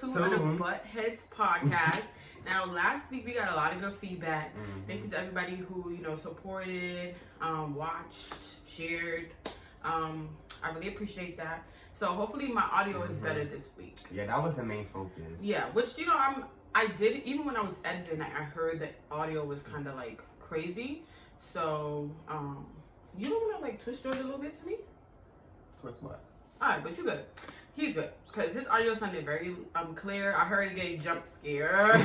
episode 2 of the Buttheads podcast. Now, last week we got a lot of good feedback. Thank you to everybody who, supported, watched, shared. I really appreciate that. So hopefully my audio is better this week. Yeah, that was the main focus. Yeah, which, I did, even when I was editing, I heard that audio was kind of like crazy. So, you don't want to like twist yours a little bit to me? Twist what? Alright, but you good. He's good. Because his audio sounded very clear. I heard it get jump scare.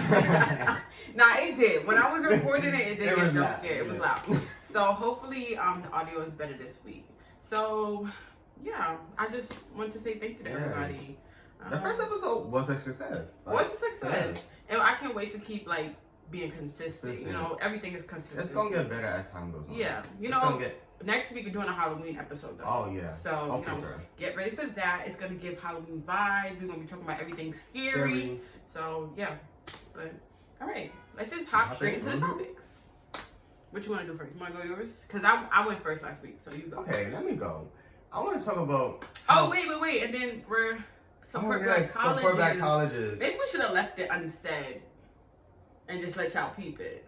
Nah, it did. When I was recording it did get jump scare. It was loud. So hopefully the audio is better this week. So yeah, I just want to say thank you to everybody. The first episode was a success. Was a success. And I can't wait to keep like being consistent. Everything is consistent. It's gonna get better as time goes on. Yeah. Next week we're doing a Halloween episode though. Oh yeah. So get ready for that. It's gonna give Halloween vibes. We're gonna be talking about everything scary. So yeah. But all right, let's just hop straight into the topics. What you want to do first? You want to go yours? Because I went first last week, so you go. Okay, let me go. I want to talk about. Wait, and then we're support black colleges. Maybe we should have left it unsaid and just let y'all peep it.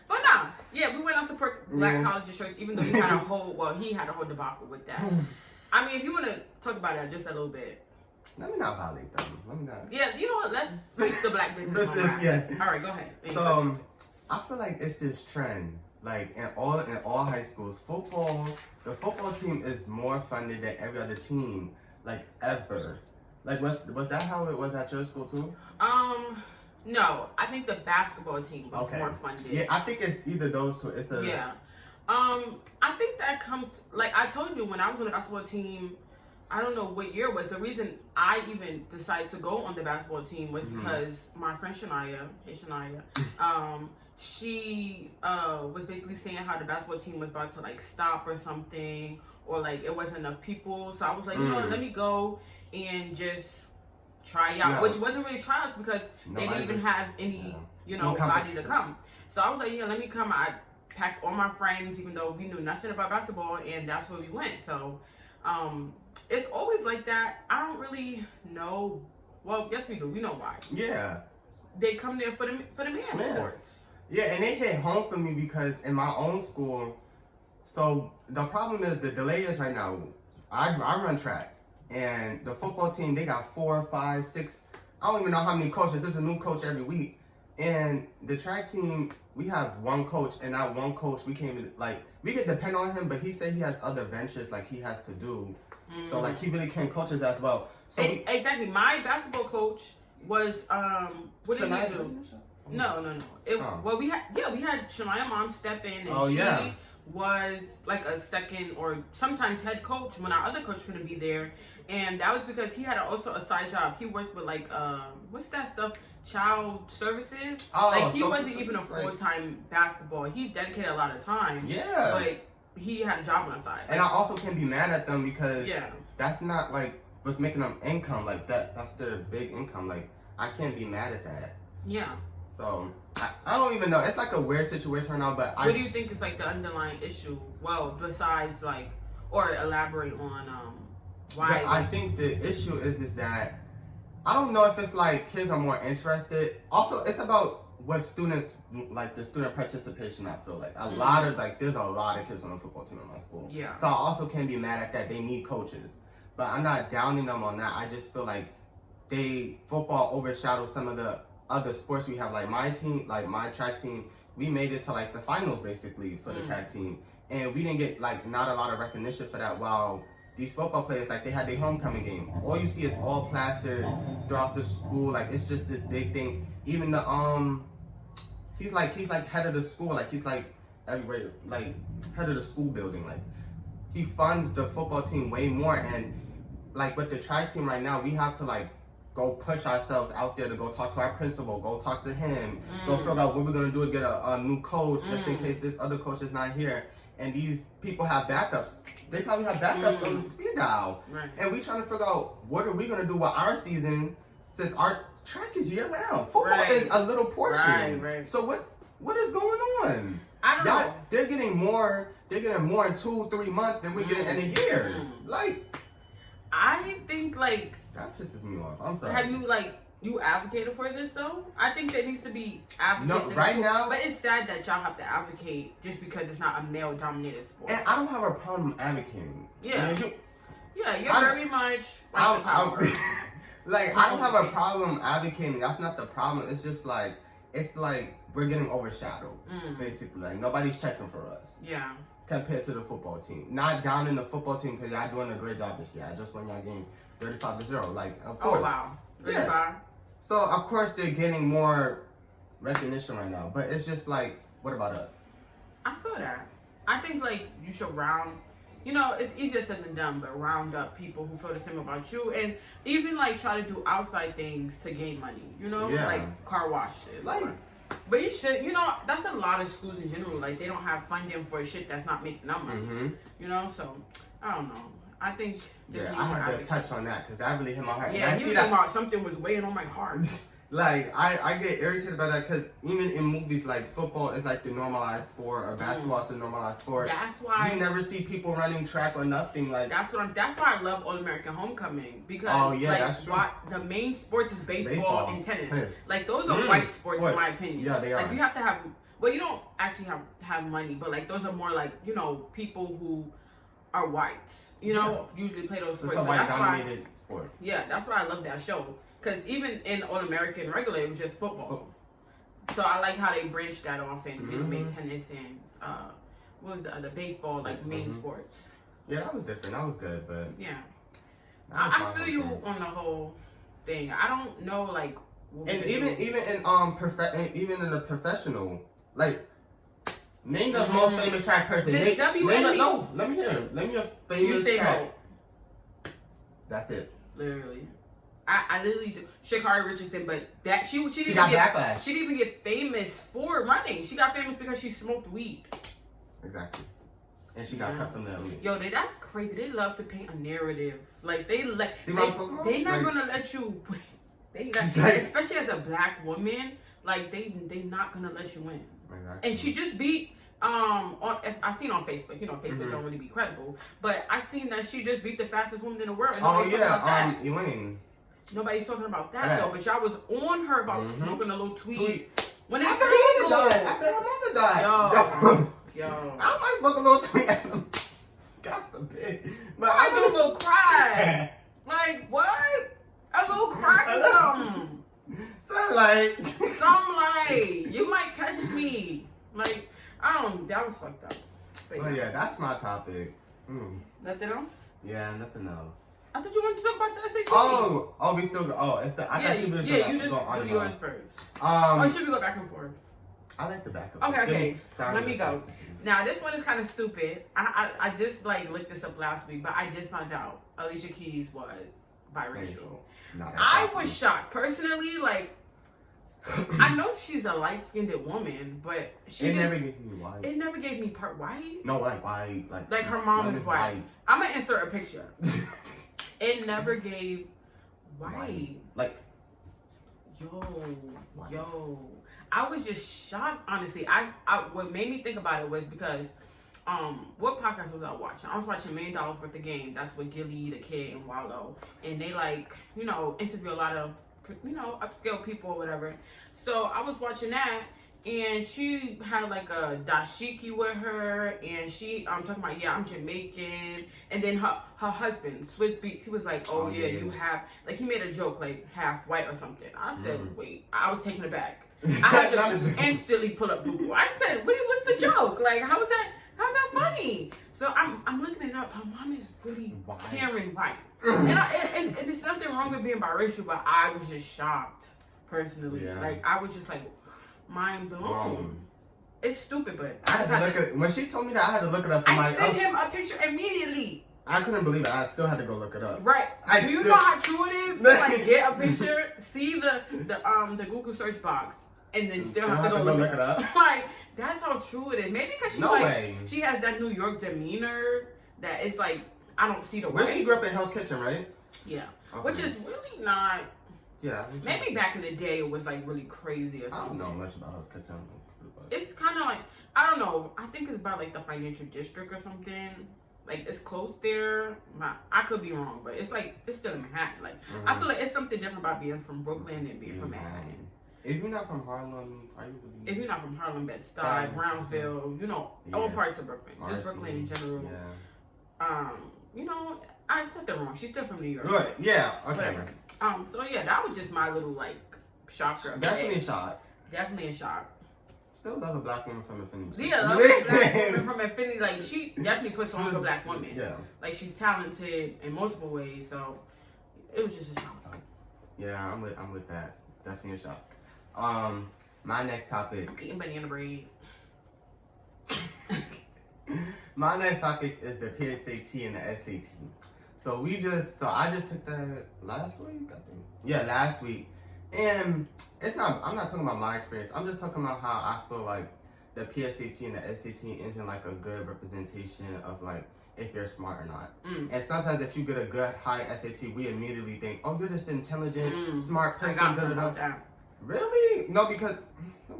But nah, yeah, we went on support black colleges shirts, even though he had a whole debacle with that. I mean, if you want to talk about that just a little bit. Let me not violate them. Let me not. Yeah, you know what? Let's keep the black business on wraps. Yeah. All right, go ahead. So, I feel like it's this trend. Like in all high schools, the football team is more funded than every other team, like ever. Like was that how it was at your school too? No, I think the basketball team was more funded. Yeah, I think it's either those two. I think that comes, like I told you, when I was on the basketball team, I don't know what year it was. The reason I even decided to go on the basketball team was because my friend Shania, she was basically saying how the basketball team was about to like stop or something, or like it wasn't enough people. So I was like, let me go and just try out, which wasn't really tryouts because they didn't even have any, body to come. So I was like, let me come. I packed all my friends, even though we knew nothing about basketball, and that's where we went. So it's always like that. I don't really know. Well, yes, we do. We know why. Yeah. They come there for the men's sports. Yeah, and they hit home for me because in my own school, so the problem is the delay is right now. I run track, and the football team, they got 4, 5, 6, I don't even know how many coaches. There's a new coach every week. And the track team, we have one coach, and that one coach, we can't even, we can depend on him, but he said he has other ventures, he has to do. So, he really can't coach us as well. So exactly. My basketball coach was, what did he do? No. Well, we had Shania Mom step in, and she was like a second or sometimes head coach when our other coach couldn't be there, and that was because he had also a side job. He worked with what's that stuff? Child services. He wasn't even a full-time basketball. He dedicated a lot of time. Yeah. But he had a job on the side. And I also can't be mad at them because that's not what's making them income. That's their big income. I can't be mad at that. Yeah. So, I don't even know. It's a weird situation right now, but what do you think is the underlying issue? Well, besides or elaborate on why? I think the issue is that I don't know if it's kids are more interested. Also, it's about what students, the student participation, I feel like. A lot of, there's a lot of kids on the football team in my school. Yeah. So I also can't be mad at that. They need coaches. But I'm not downing them on that. I just feel like football overshadows some of the other sports we have. My team, my track team, we made it to the finals basically for the track team, and we didn't get not a lot of recognition for that. While these football players, they had their homecoming game, all you see is all plastered throughout the school. It's just this big thing. Even the he's head of the school, he's everywhere, head of the school building. He funds the football team way more, and with the track team right now, we have to go push ourselves out there to go talk to our principal, go talk to him, go figure out what we're going to do to get a new coach just in case this other coach is not here. And these people have backups. They probably have backups on speed dial. Right. And we trying to figure out what are we going to do with our season since our track is year round. Football is a little portion. Right. So what is going on? I don't know. They're getting more in 2-3 months than we get in a year. I think that pisses me off. I'm sorry. Have you you advocated for this though. I think there needs to be advocates. No, right now. But it's sad that y'all have to advocate just because it's not a male-dominated sport. And I don't have a problem advocating. Yeah. I mean, you're very much like the power. Like, I don't have a problem advocating. That's not the problem. It's just like, we're getting overshadowed, basically. Like, nobody's checking for us. Yeah. Compared to the football team. Not down in the football team because y'all doing a great job this year. I just won y'all game 35-0. Like, of course. Oh, wow. 35. Yeah. So, of course, they're getting more recognition right now. But it's just like, what about us? I feel that. I think, like, you should round... You know, it's easier said than done, but round up people who feel the same about you, and even like try to do outside things to gain money. You know, like car washes. Like, but you should. You know, that's a lot of schools in general. Like they don't have funding for shit that's not making them money. You know, so I don't know. I think. I had to touch on that because that really hit my heart. Yeah, he was talking about something was weighing on my heart. Like, I get irritated about that because even in movies, like, football is like the normalized sport or basketball is the normalized sport. That's why... You never see people running track or nothing. Like That's why I love All-American Homecoming because, that's true. The main sports is baseball and tennis. Like, those are white sports in my opinion. Yeah, they are. Like, you have to have... Well, you don't actually have money, but, like, those are more, like, you know, people who are whites, you know, usually play those sports. It's a white-dominated sport. Yeah, that's why I love that show. Because even in All-American regular, it was just football. So I like how they branched that off and made tennis and what was the other baseball like main sports. Yeah, that was different. That was good, but yeah, I feel you on the whole thing. I don't know like. And even in the professional, like name the most famous track person. Let me hear. Let me a famous track. That's it. Literally. I literally do. Sha'Carri Richardson, but that she didn't got get backlash. She didn't even get famous for running. She got famous because she smoked weed. Exactly. And she got cut from the elite. Yo, that's crazy. They love to paint a narrative. Like they not gonna let you win. Especially as a black woman, like they not gonna let you win. Exactly. And she just beat I seen on Facebook, you know, Facebook don't really be credible, but I seen that she just beat the fastest woman in the world. Elaine. Nobody's talking about that though, but y'all was on her about smoking a little tweet. When after her mother died. Yo. I might smoke a little tweet at them. God forbid. But I do a little cry. Like what? A little crack or something. Something like you might catch me. Like that was fucked up. But yeah, that's my topic. Nothing else? Yeah, nothing else. I thought you wanted to talk about the SAT. We still go. It's the. I thought you was you just do yours first. Or should we go back and forth? I like the back and forth. Okay. Let me go. Now this one is kind of stupid. I just like looked this up last week, but I just found out Alicia Keys was biracial. I was shocked personally. Like I know she's a light-skinned woman, but it never gave me white. It never gave me part white. No, like white. Like her mom is white. I'm gonna insert a picture. It never gave white. Like, yo. I was just shocked, honestly. What made me think about it was because, what podcast was I watching? I was watching $1 Million Worth of Game. That's with Gilly, the Kid, and Wallow. And they interview a lot of, upscale people or whatever. So I was watching that. And she had like a dashiki with her, and she talking about I'm Jamaican, and then her husband Swizz Beatz, he was like, you have like he made a joke like half white or something. I said wait, I was taken aback. I had to instantly pull up Google. I said what's the joke? Like how's that funny? So I'm looking it up. Her mom is really Karen white, and there's nothing wrong with being biracial, but I was just shocked personally. Like I was just like. Mind blown. It's stupid, but I had to look at when she told me that I had to look it up. I sent him a picture immediately. I couldn't believe it. I still had to go look it up. Right. Do you know how true it is to like get a picture, see the Google search box, and then still have to go look it up? Like that's how true it is. Maybe because she has that New York demeanor that it's like I don't see the way. She grew up in Hell's Kitchen, right? Yeah. Okay. Which is really not. Yeah. Maybe back in the day it was like really crazy or something. I don't know much about Hell's Kitchen. It's kind of like I don't know. I think it's about like the financial district or something. like it's close there. I could be wrong, but it's like it's still in Manhattan. Like I feel like it's something different about being from Brooklyn than being from Manhattan. If you're not from Harlem, are you really? If you're not from Harlem, Bed-Stuy, Brownsville, you know, all parts of Brooklyn, just Brooklyn in general. Yeah. You know, I said that wrong. She's still from New York. Right. Yeah. Okay. Whatever. So yeah, that was just my little like shocker. Definitely a shock. Definitely a shock. Still love a black woman from Infinity. Yeah, love a black woman from Infinity. Like she definitely puts on a black woman. Yeah. Like she's talented in multiple ways. So it was just a shock. Yeah, I'm with that. Definitely a shock. My next topic. I'm eating banana bread. My next topic is the PSAT and the SAT. So I just took that last week, I think. Yeah, last week. And I'm not talking about my experience. I'm just talking about how I feel like the PSAT and the SAT isn't like a good representation of like if you're smart or not. And sometimes if you get a good high SAT, we immediately think, oh, you're just intelligent, smart person. I got something about that. Really? No, because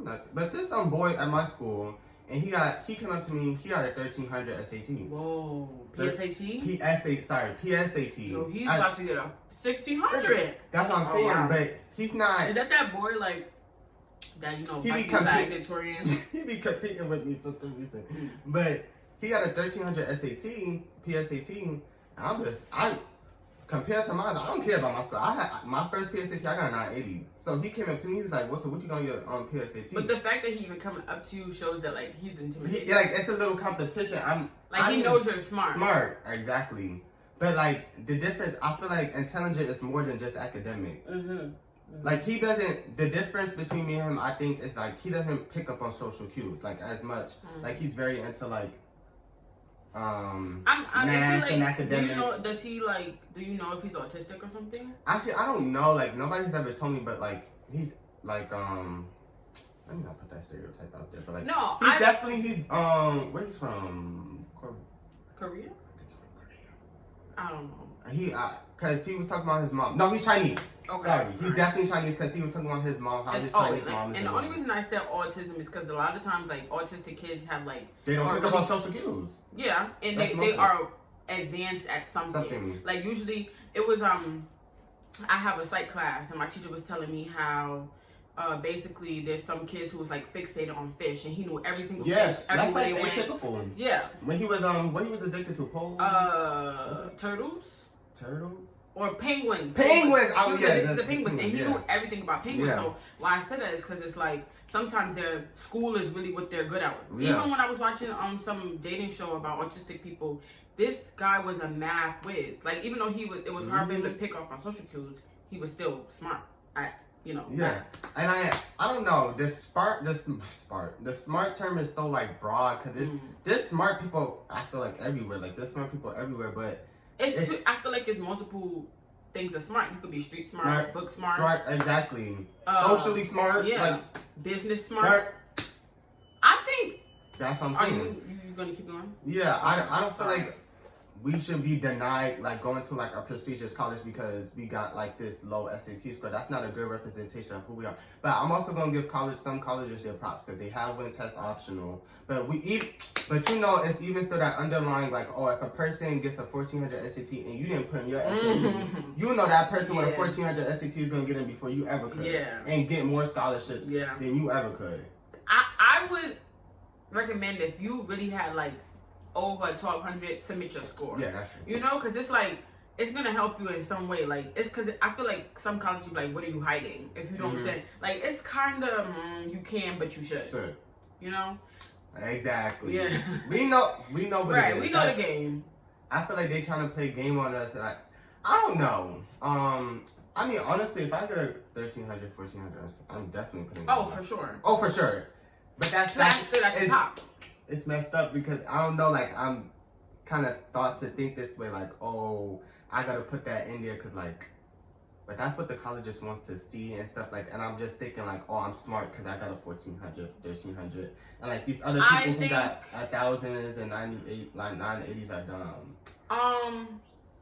but there's some boy at my school, and he came up to me. He got a 1300 SAT. Whoa, PSAT? PSAT. So he's about to get a 1600. That's what I'm saying. Wow. But he's not. Is that boy like that? You know, he be Victorian. He be competing with me for some reason. But he got a 1300 SAT, PSAT. I compared to mine, I don't care about my score. I had my first PSAT, I got a 980. So he came up to me, he was like, what you gonna get on PSAT? But the fact that he even coming up to you shows that like he's intimidated. It's a little competition. He knows you're smart. Smart, exactly. But like the difference, I feel like intelligent is more than just academics. Like the difference between me and him, I think, is like he doesn't pick up on social cues like as much. Like he's very into like math and academics. Do you know if he's autistic or something? Actually, I don't know. Like nobody's ever told me, but like he's like let me not put that stereotype out there, but like no, he's where he's from? Korea? I don't know. Cause he was talking about his mom. No, he's Chinese. Okay. Sorry, he's definitely Chinese because he was talking about his mom, how his Chinese mom is. And the only reason I said autism is because a lot of times, like, autistic kids have, like... They don't pick up on social cues. Yeah, and they are advanced at something. Like, usually, it was, I have a psych class, and my teacher was telling me how... basically, there's some kids who was like fixated on fish, and he knew every single fish. That's like atypical. Yeah. When he was what he was addicted to? Turtles. Turtles. Or penguins. Penguins. The penguins, and he knew everything about penguins. Yeah. So why I said that is because it's like sometimes their school is really what they're good at. Yeah. Even when I was watching some dating show about autistic people, this guy was a math whiz. Like even though it was hard for him to pick up on social cues, he was still smart at. Yeah, math. And I don't know. The smart term is so like broad because there's smart people. I feel like everywhere. Like there's smart people everywhere, but I feel like it's multiple things of smart. You could be street smart, book smart. Smart, exactly. Socially smart, like business smart. I think that's what I'm saying. Are you gonna keep going? Yeah, I don't feel like we should be denied like going to like a prestigious college because we got like this low SAT score. That's not a good representation of who we are. But I'm also gonna give some colleges their props because they have one test optional. But it's even still that underlying like, oh, if a person gets a 1400 SAT and you didn't put in your SAT, you know that person with a 1400 SAT is gonna get in before you ever could. Yeah. And get more scholarships than you ever could. I would recommend if you really had like over 1200, submit your score. Yeah, that's true. You know, because it's like it's gonna help you in some way. Like it's because I feel like some colleges be like, what are you hiding if you don't send? Like it's kind of you can, but you should. Sure. You know. Exactly. Yeah. We know what it is. We know the game. I feel like they trying to play game on us, and I don't know. I mean, honestly, if I get a 1300, 1400, I'm definitely putting. Oh, for sure. Oh, for sure. But that's the top. It's messed up because I don't know, like I'm kind of thought to think this way, like, oh, I gotta put that in there because like, but that's what the college just wants to see and stuff like, and I'm just thinking like, oh, I'm smart because I got a 1400, 1300, and like these other people who got 1000s and 980s are dumb.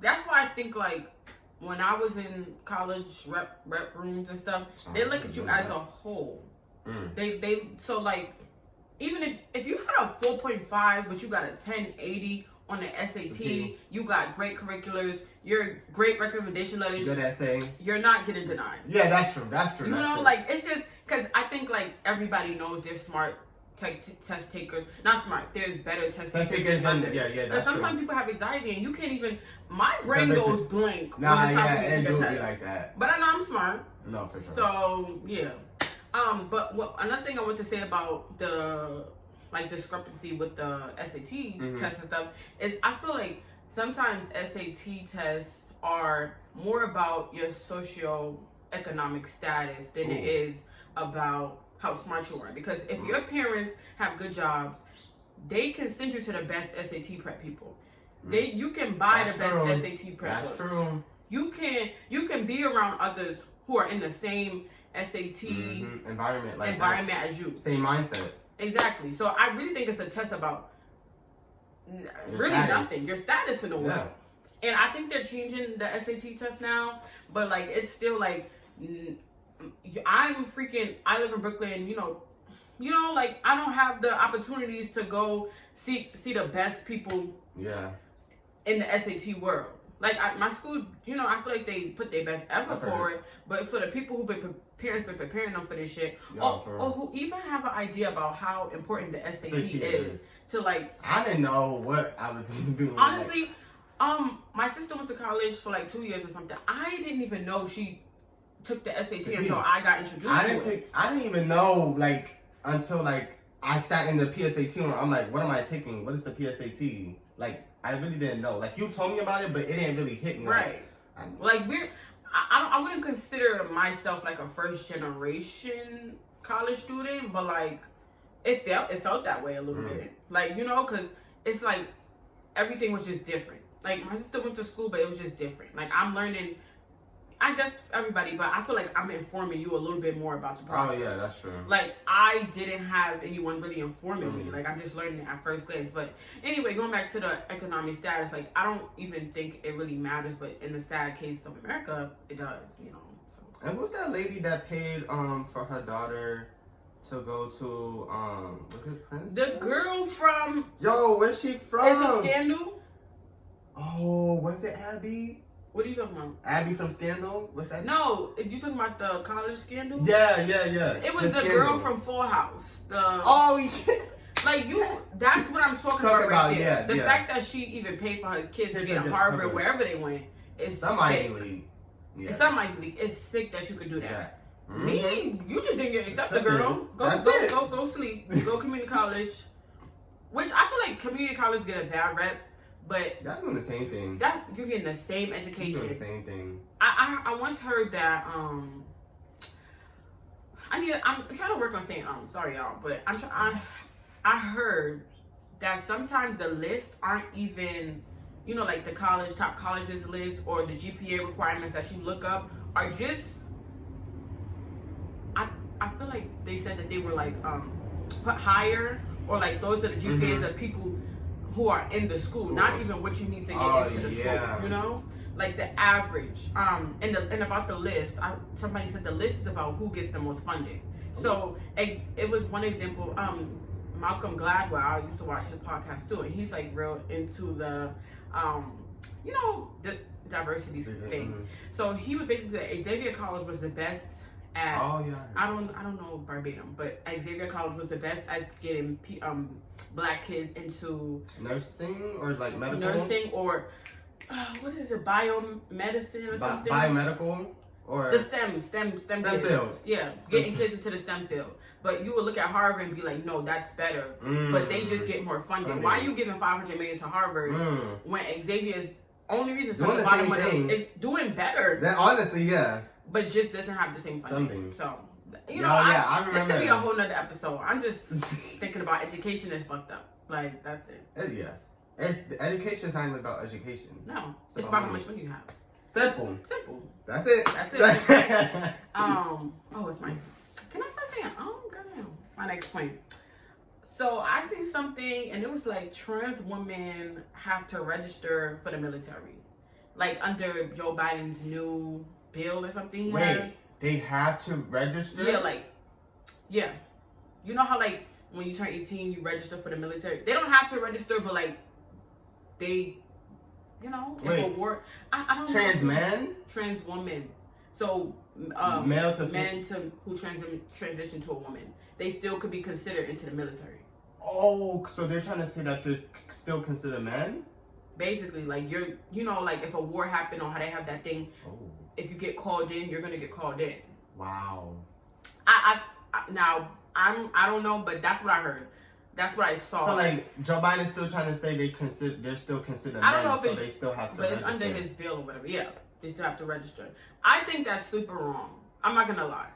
That's why I think like when I was in college rep rooms and stuff, they look at you as a whole. They so like. Even if you had a 4.5 but you got a 1080 on the SAT, you got great curriculars, you're great recommendation letters, good essay, you're not getting denied. Yeah, that's true. That's true. You know, like it's just because I think like everybody knows they're smart test takers. Not smart. There's better test takers than others. Yeah, that's true. Sometimes people have anxiety and you can't even. My brain goes blank. Nah, yeah, it do be like that. But I know I'm smart. No, for sure. So yeah. But another thing I want to say about the discrepancy with the SAT tests and stuff is I feel like sometimes SAT tests are more about your socioeconomic status than it is about how smart you are. Because if your parents have good jobs, they can send you to the best SAT prep people. You can buy the best SAT prep. That's true. You can be around others who are in the same SAT environment as you. Same mindset. Exactly. So I really think it's a test about nothing. Your status in the world. Yeah. And I think they're changing the SAT test now, but like it's still like I live in Brooklyn, you know, like I don't have the opportunities to go see the best people in the SAT world. Like my school, you know, I feel like they put their best effort forward, but for the people who've been preparing them for this shit, or who even have an idea about how important the SAT is to like. I didn't know what I was doing. Honestly, my sister went to college for like 2 years or something. I didn't even know she took the SAT until I got introduced to it. I didn't even know until I sat in the PSAT room. I'm like, what am I taking? What is the PSAT? Like, I really didn't know. Like, you told me about it, but it didn't really hit me. Right. I wouldn't consider myself like a first generation college student, but like it felt that way a little bit. Like, you know, because it's like everything was just different. Like my sister went to school, but it was just different. Like I'm learning, I guess everybody, but I feel like I'm informing you a little bit more about the process. Oh yeah, that's true. Like I didn't have anyone really informing me. Like I'm just learning it at first glance. But anyway, going back to the economic status, like I don't even think it really matters. But in the sad case of America, it does. You know. So. And what's that lady that paid for her daughter to go to was it Prince? The girl from where's she from? Is it Scandal? Oh, was it Abby? What are you talking about? Abby from Scandal? What's that? No, you talking about the college scandal? Yeah. It was the girl from Full House. Yeah. Like that's what I'm talking about right there. Yeah, the fact that she even paid for her kids to get to Harvard, wherever they went, is some sick. Ivy League. Yeah. It's some Ivy League. It's sick that you could do that. Yeah. Me, you just didn't get accepted, girl. Go sleep. Go community college. Which I feel like community college get a bad rep. But that's doing the same thing. That you're getting the same education. You're doing the same thing. I once heard that I'm trying to work on saying sorry y'all, but I heard that sometimes the lists aren't even, you know, like the top colleges list or the GPA requirements that you look up are just I feel like they said that they were like put higher, or like those are the GPAs of people who are in the school, not even what you need to get into the school, you know? Like the average. And about the list, somebody said the list is about who gets the most funding. So it was one example. Malcolm Gladwell, I used to watch his podcast too, and he's like real into the, you know, the diversity thing. So he would basically say Xavier College was the best at. I don't know verbatim, but Xavier College was the best at getting black kids into nursing or like medical. Nursing or what is it? Biomedicine or something. Biomedical or the STEM fields. Yeah, getting kids into the STEM field. But you would look at Harvard and be like, no, that's better. But they just get more funding. Why are you giving $500 million to Harvard when Xavier's only reason to the bottom is doing better? That honestly, yeah. But just doesn't have the same funding. So, you know, I remember. This could be a whole nother episode. I'm just thinking about education is fucked up. Like, that's it. Yeah. Education is not even about education. No. It's about how much money you have. Simple. That's it. It's my... Can I start saying, goddamn. My next point. So, I seen something, and it was like, trans women have to register for the military. Like, under Joe Biden's new bill or something. Wait, they have to register? Yeah. You know how like when you turn 18 you register for the military? They don't have to register, but like they, if Wait. a war, I don't Trans know. man? Trans woman. So Male to men who transition to a woman, they still could be considered into the military. Oh, so they're trying to say that they're still considered men? Basically, like like if a war happened or how they have that thing, if you get called in, you're gonna get called in. Wow. I don't know, but that's what I heard. That's what I saw. So like Joe Biden's still trying to say they're still considered I don't men, know if so it's, they still have to but register. it's under his bill or whatever. Yeah, they still have to register. I think that's super wrong. I'm not gonna lie.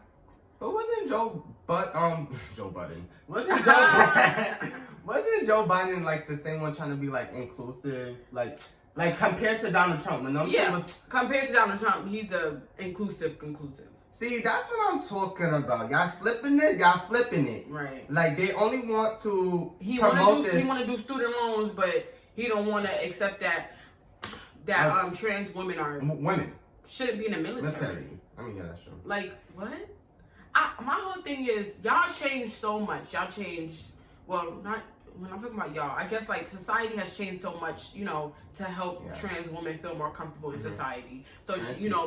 But wasn't Joe Biden? Wasn't Joe Biden like the same one trying to be like inclusive, like compared to Donald Trump? Compared to Donald Trump, he's a inclusive. See, that's what I'm talking about. Y'all flipping it. Right. Like they only want to promote this. He want to do student loans, but he don't want to accept that trans women shouldn't be in the military. I mean, yeah, that's true. Like what? My whole thing is y'all changed so much. Y'all changed. Well, not when I'm talking about y'all. I guess like society has changed so much, to help trans women feel more comfortable in society. So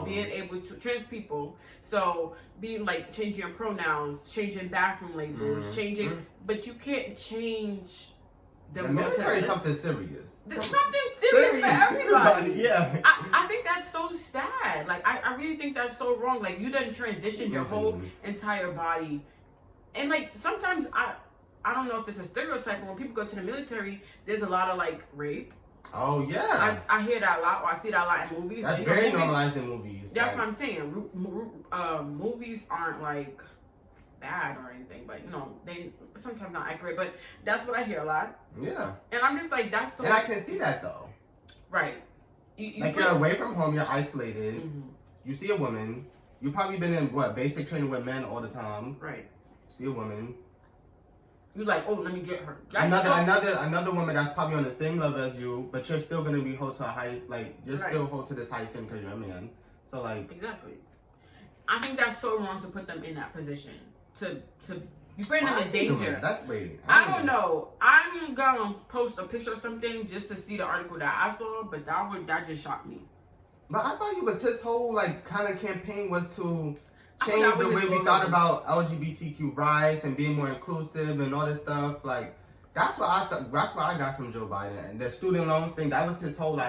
being able to trans people. So being like changing your pronouns, changing bathroom labels, changing. But you can't change the military is something serious. Something serious for everybody. Yeah. I think that's so sad. Like I really think that's so wrong. Like you done transitioned your whole entire body, and like sometimes I don't know if it's a stereotype, but when people go to the military, there's a lot of like rape. Oh yeah. I hear that a lot, or I see that a lot in movies. That's very normalized in movies. That's what I'm saying. Movies aren't like bad or anything, but they sometimes not accurate. But that's what I hear a lot. Yeah. And I'm just like, that's so. And I can see that though. Right. You're away from home. You're isolated. Mm-hmm. You see a woman. You've probably been in basic training with men all the time. Right. See a woman. You're like, oh, let me get her. Another woman that's probably on the same level as you, but you're still gonna be held to a high, still hold to this high standard because you're a man. So like. Exactly. I think that's so wrong to put them in that position. To you bring them in danger. I don't know. I'm gonna post a picture or something just to see the article that I saw, but that just shocked me. But I thought his whole kind of campaign was to change the way we thought about LGBTQ rights and being more inclusive and all this stuff. Like that's what I thought. That's what I got from Joe Biden and the student loans thing. That was his whole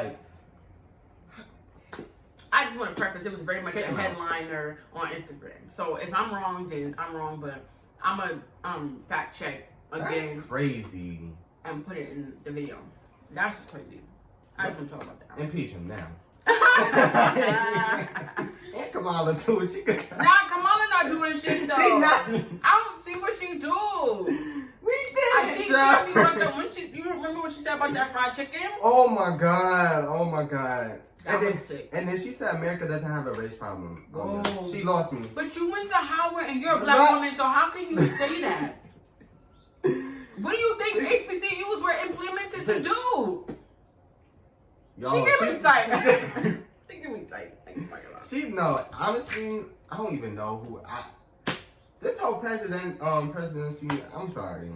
I just want to preface, it was very much a headliner on Instagram. So if I'm wrong, then I'm wrong, but I'm a fact check again. That's crazy. And put it in the video. That's just crazy. I just want to talk about that. Impeach him now. And Kamala too. She could. Nah, Kamala not doing shit though. She not. I don't see what she do. We did it, Joe. You remember what she said about that fried chicken? Oh my god. Sick. And then she said America doesn't have a race problem. Oh. She lost me. But you went to Howard and you're a black woman, so how can you say that? What do you think HBCUs were implemented to do? Yo, she give me tight. She give me tight. Honestly, I don't even know who this whole presidency, I'm sorry.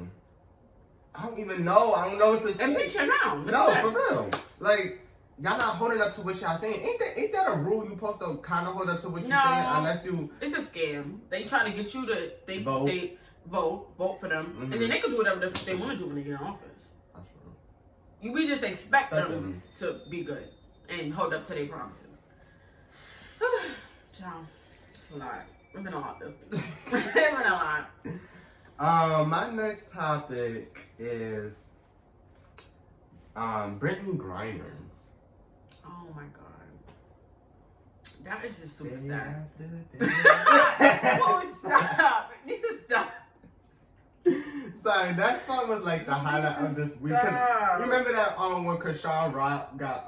I don't even know. I don't know what to say. Impeach her now. No, for real. Like, y'all not holding up to what y'all saying. Ain't that a rule you supposed to kind of hold up to what you're saying unless you... It's a scam. They try to get you to... Vote. They vote for them. Mm-hmm. And then they can do whatever they want to do when they get in office. That's true. We just expect them to be good and hold up to their promises. Ciao. It's a lot. We've been a lot this week. We've been a lot. My next topic is Brittany Griner. Oh my god. That is just super sad. Oh, stop. You need to stop. Sorry, that song was like the highlight of this week. You remember that when Krishan Rock got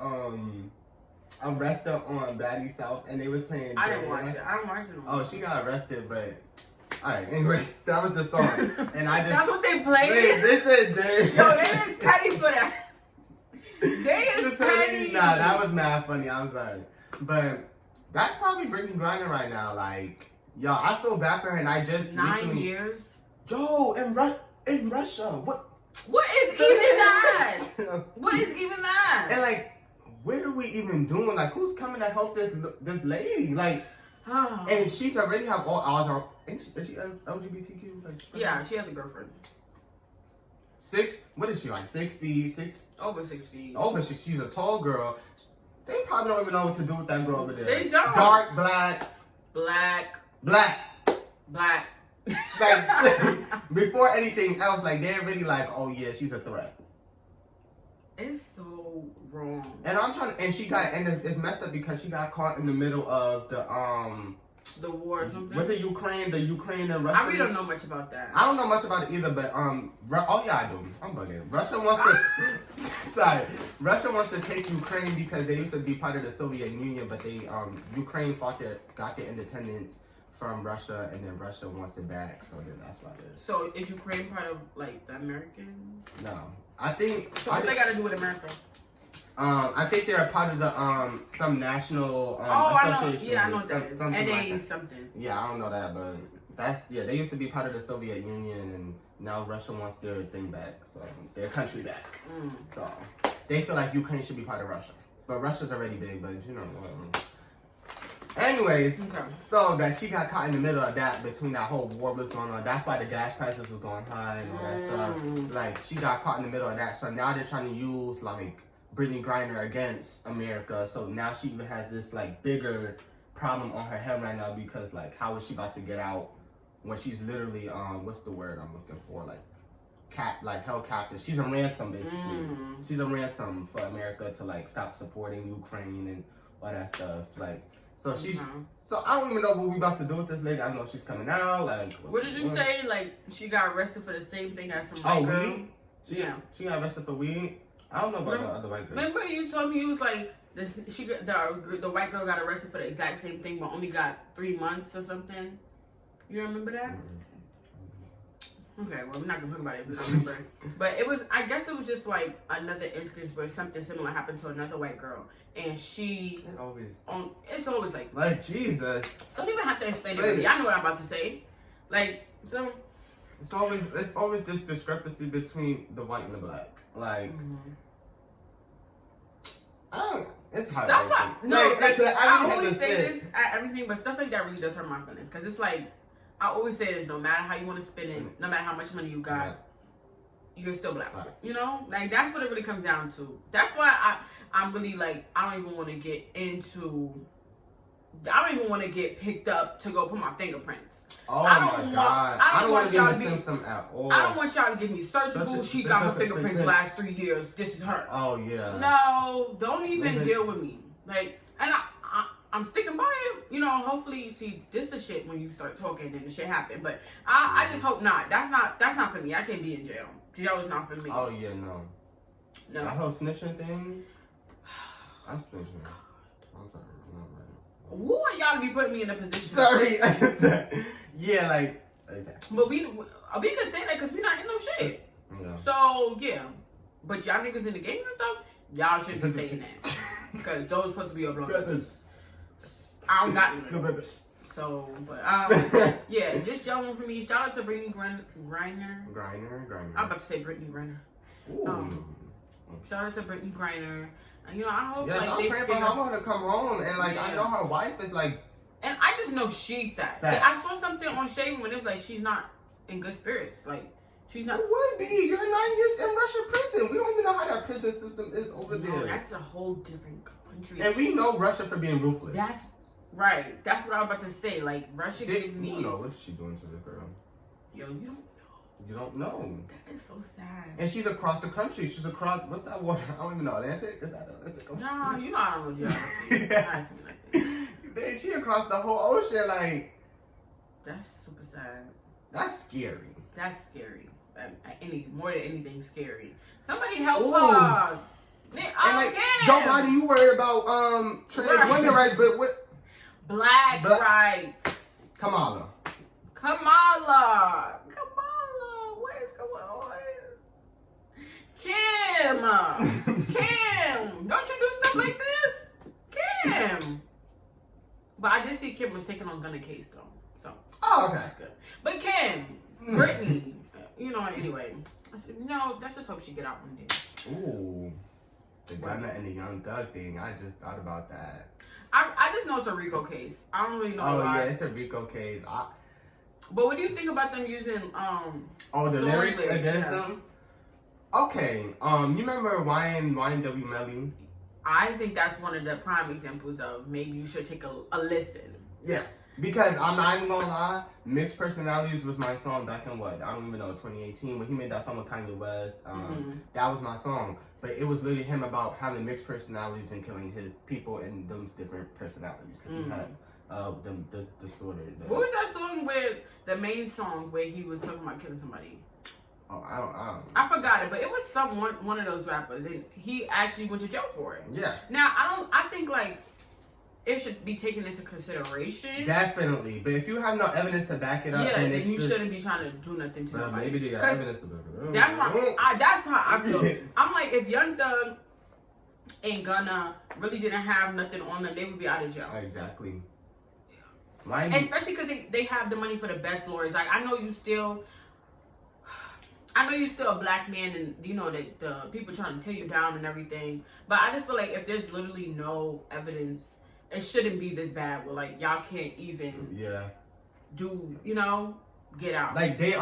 arrested on Baddies South and they was playing... I didn't watch it. I don't watch it. Oh, she got arrested, but... Alright, anyways, that was the song. And I just... That's what they played? Yo, they is petty for that. They is petty. Nah, that was mad funny. I'm sorry. But that's probably Brittany Griner right now. Like, yo, I feel bad for her and I just 9 years? Yo, in Russia, what is even that? What is even that? And like, what are we even doing? Like, who's coming to help this lady? Like, and she's already have all odds on. Is she LGBTQ? Like, yeah, she has a girlfriend. 6? What is she, like 6 feet? Over 6 feet. Over 6. She's a tall girl. They probably don't even know what to do with that girl over there. They don't. Dark, black. Like, before anything else, like, they're really like, oh yeah, she's a threat. It's so wrong. And I'm trying to, and it's messed up because she got caught in the middle of the war or something. Was it Ukraine? The Ukraine and Russia? I really don't know much about that. I don't know much about it either, but oh yeah, I do. I'm bugging. Russia wants to take Ukraine because they used to be part of the Soviet Union, but they Ukraine got their independence from Russia, and then Russia wants it back, so then that's why it is. So is Ukraine part of like the Americans? No, I think. So what they got to do with America? I think they're a part of the some national association. Yeah, I know that. Something NA like that. something. Yeah, I don't know that, but they used to be part of the Soviet Union, and now Russia wants their thing back, so their country back. So they feel like Ukraine should be part of Russia, but Russia's already big, but you know whatever. Anyways, so that she got caught in the middle of that between that whole war was going on. That's why the gas prices was going high and all that stuff. Like, she got caught in the middle of that. So now they're trying to use like Brittany Griner against America. So now she even has this like bigger problem on her head right now because like how is she about to get out when she's literally what's the word I'm looking for, like held captive. She's a ransom basically. She's a ransom for America to like stop supporting Ukraine and all that stuff. Like. So she's. So I don't even know what we about to do with this lady. I know she's coming out. Like. What did you say? Like she got arrested for the same thing as some white girl. Weed? She got arrested for weed. I don't know about the other white girl. Remember you told me you was like the white girl got arrested for the exact same thing, but only got 3 months or something. You remember that? Okay, well we're not gonna talk about it if we don't remember. But I guess it was just like another instance where something similar happened to another white girl, and she. It's always like Jesus. Don't even have to explain it. Really. I know what I'm about to say. Like so. It's always this discrepancy between the white and the black. Like. It's hard. I always say this at everything, but stuff like that really does hurt my feelings because it's like. I always say this, no matter how you want to spend it, no matter how much money you got, you're still black. You know? Like, that's what it really comes down to. That's why I'm really, like, I don't even want to get picked up to go put my fingerprints. Oh, my God. I don't want to give a system at all. I don't want y'all to give me searchable. She got her fingerprints the last 3 years. This is her. Oh, yeah. No, don't even deal with me. Like, and I'm sticking by it, you know. Hopefully, see, this the shit when you start talking and the shit happen. But I just hope not. That's not for me. I can't be in jail. Jail is not for me. Oh yeah, no. That whole snitching thing. I'm snitching. I'm sorry. Who want y'all to be putting me in a position? Sorry. Yeah, like. Exactly. But we can say that because we not in no shit. Yeah. So yeah, but y'all niggas in the game and stuff, y'all shouldn't be saying that because those supposed to be your brothers. I don't got no brothers. So, but yeah, just y'all one for me. Shout out to Brittany Griner. I'm about to say Brittany Griner. Shout out to Brittany Griner. And, you know, I hope I'm praying for her. I want her to come home and like I know her wife is like. And I just know she's sad. I saw something on Shade when it was like she's not in good spirits. Like she's not. Who would be? You're 9 years in Russian prison. We don't even know how that prison system is over there. That's a whole different country. And we know Russia for being ruthless. That's right. That's what I was about to say. Like Russia gives me. You know what's she doing to this girl? Yo, you don't know. You don't know. That is so sad. And she's across the country. She's across. What's that water? I don't even know. Atlantic? Is that Atlantic Ocean? Nah, you know I don't know geography. Like that. She across the whole ocean. Like. That's super sad. That's scary. That's scary. More than anything, scary. Somebody help her. And like Joe Biden, you worried about trans women rights, but what? Black rights. Kamala. What is going on? Kim. Don't you do stuff like this? Kim. But I did see Kim was taking on Gunna case though. So. Oh, okay. That's good. But Kim, Brittany, you know, anyway. I said, let's just hope she get out one day. Ooh. The Gunna and the Young Thug thing, I just thought about that. I just know it's a RICO case. I don't really know. Oh yeah, it's a RICO case. But what do you think about them using the lyrics against them? Okay, you remember YNW Melly? I think that's one of the prime examples of maybe you should take a listen. Yeah, because I'm not even gonna lie, Mixed Personalities was my song back in what, I don't even know, 2018, when he made that song with Kanyewest. That was my song. But it was literally him about having mixed personalities and killing his people in those different personalities. Because he had the disorder. What was that song where, the main song where he was talking about killing somebody? Oh, I don't. I forgot it, but it was one of those rappers, and he actually went to jail for it. Yeah. Now I think like it should be taken into consideration. Definitely, but if you have no evidence to back it up, then you shouldn't be trying to do nothing to nobody. Maybe they got evidence to back it up. That's how I feel. I'm like, if Young Thug and Gunna really didn't have nothing on them, they would be out of jail. Exactly. Especially because they have the money for the best lawyers. Like I know you still a black man, and you know that the people trying to tear you down and everything. But I just feel like if there's literally no evidence, it shouldn't be this bad. Where like y'all can't even do get out. Like they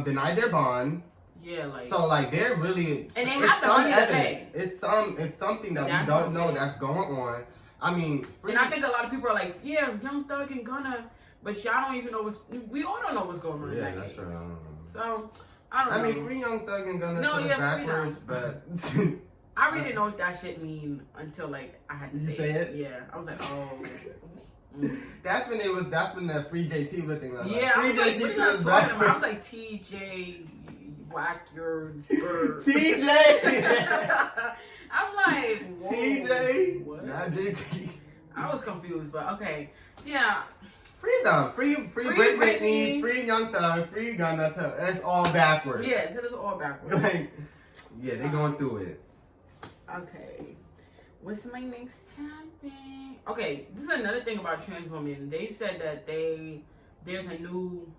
denied their bond. Yeah, like so like they're really and they have the money to pay. It's something that we don't know that's going on. I mean, and I think a lot of people are like, yeah, Young Thug and Gunna, but y'all don't even know we all don't know what's going on. Yeah, that's true. So I don't know. I mean, free Young Thug and Gunna backwards, but I really didn't know what that shit mean until like I had to say it. Yeah, I was like, oh. That's when the free JT thing was. Yeah, like, free JT was backwards. I was like, TJ, whack your bird. TJ. I'm like, whoa, TJ, what? not JT. I was confused, but okay, yeah. Free them, free Britney, free Young Thug, free Gunna. That's all backwards. Yeah, so it's all backwards. Like, yeah, they're going through it. Okay, what's my next topic? Okay, this is another thing about trans women. They said that there's a new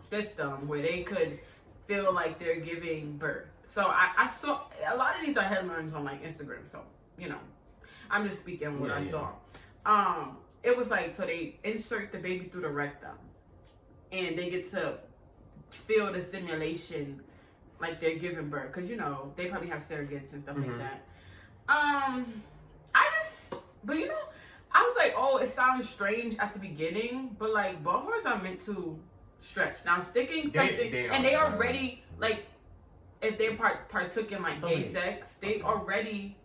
system where they could feel like they're giving birth. So I saw a lot of these are headlines on like Instagram. So I'm just speaking what I saw. It was like, so they insert the baby through the rectum, and they get to feel the stimulation like they're giving birth, because they probably have surrogates and stuff like that. But I was like, oh, it sounds strange at the beginning, but like buttholes are meant to stretch. Now sticking something, they already like, if they partook in like gay sex, they already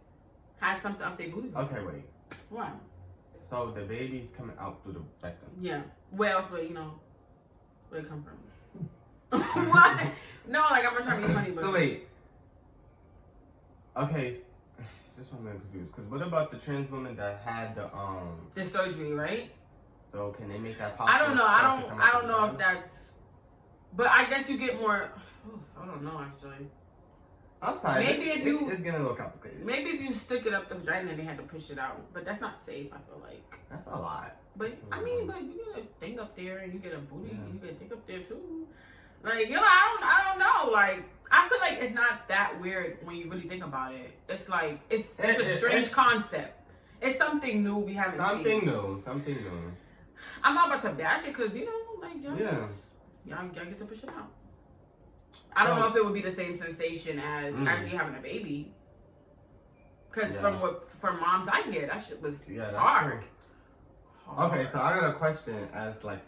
had something up their booty. Okay, wait. What? So the baby's coming out through the rectum. Yeah. Where else would where it come from? What? No, like I'm not trying to be funny, but so wait. Okay, this one I'm confused. Cause what about the trans women that had the surgery, right? So can they make that possible? I don't know. I don't know if that's. But I guess you get more. I don't know actually. I'm sorry. Maybe it's getting a little complicated. Maybe if you stick it up the vagina and they had to push it out, but that's not safe. I feel like that's a lot. But I mean, but you get a thing up there and you get a booty, you get a dick up there too. Like I don't know. Like I feel like it's not that weird when you really think about it. It's like it's a strange concept. It's something new we haven't seen. Something new. I'm not about to bash it because like y'all get to push it out. I don't know if it would be the same sensation as actually having a baby. Because from moms I hear, that shit was hard. Okay, so I got a question as like,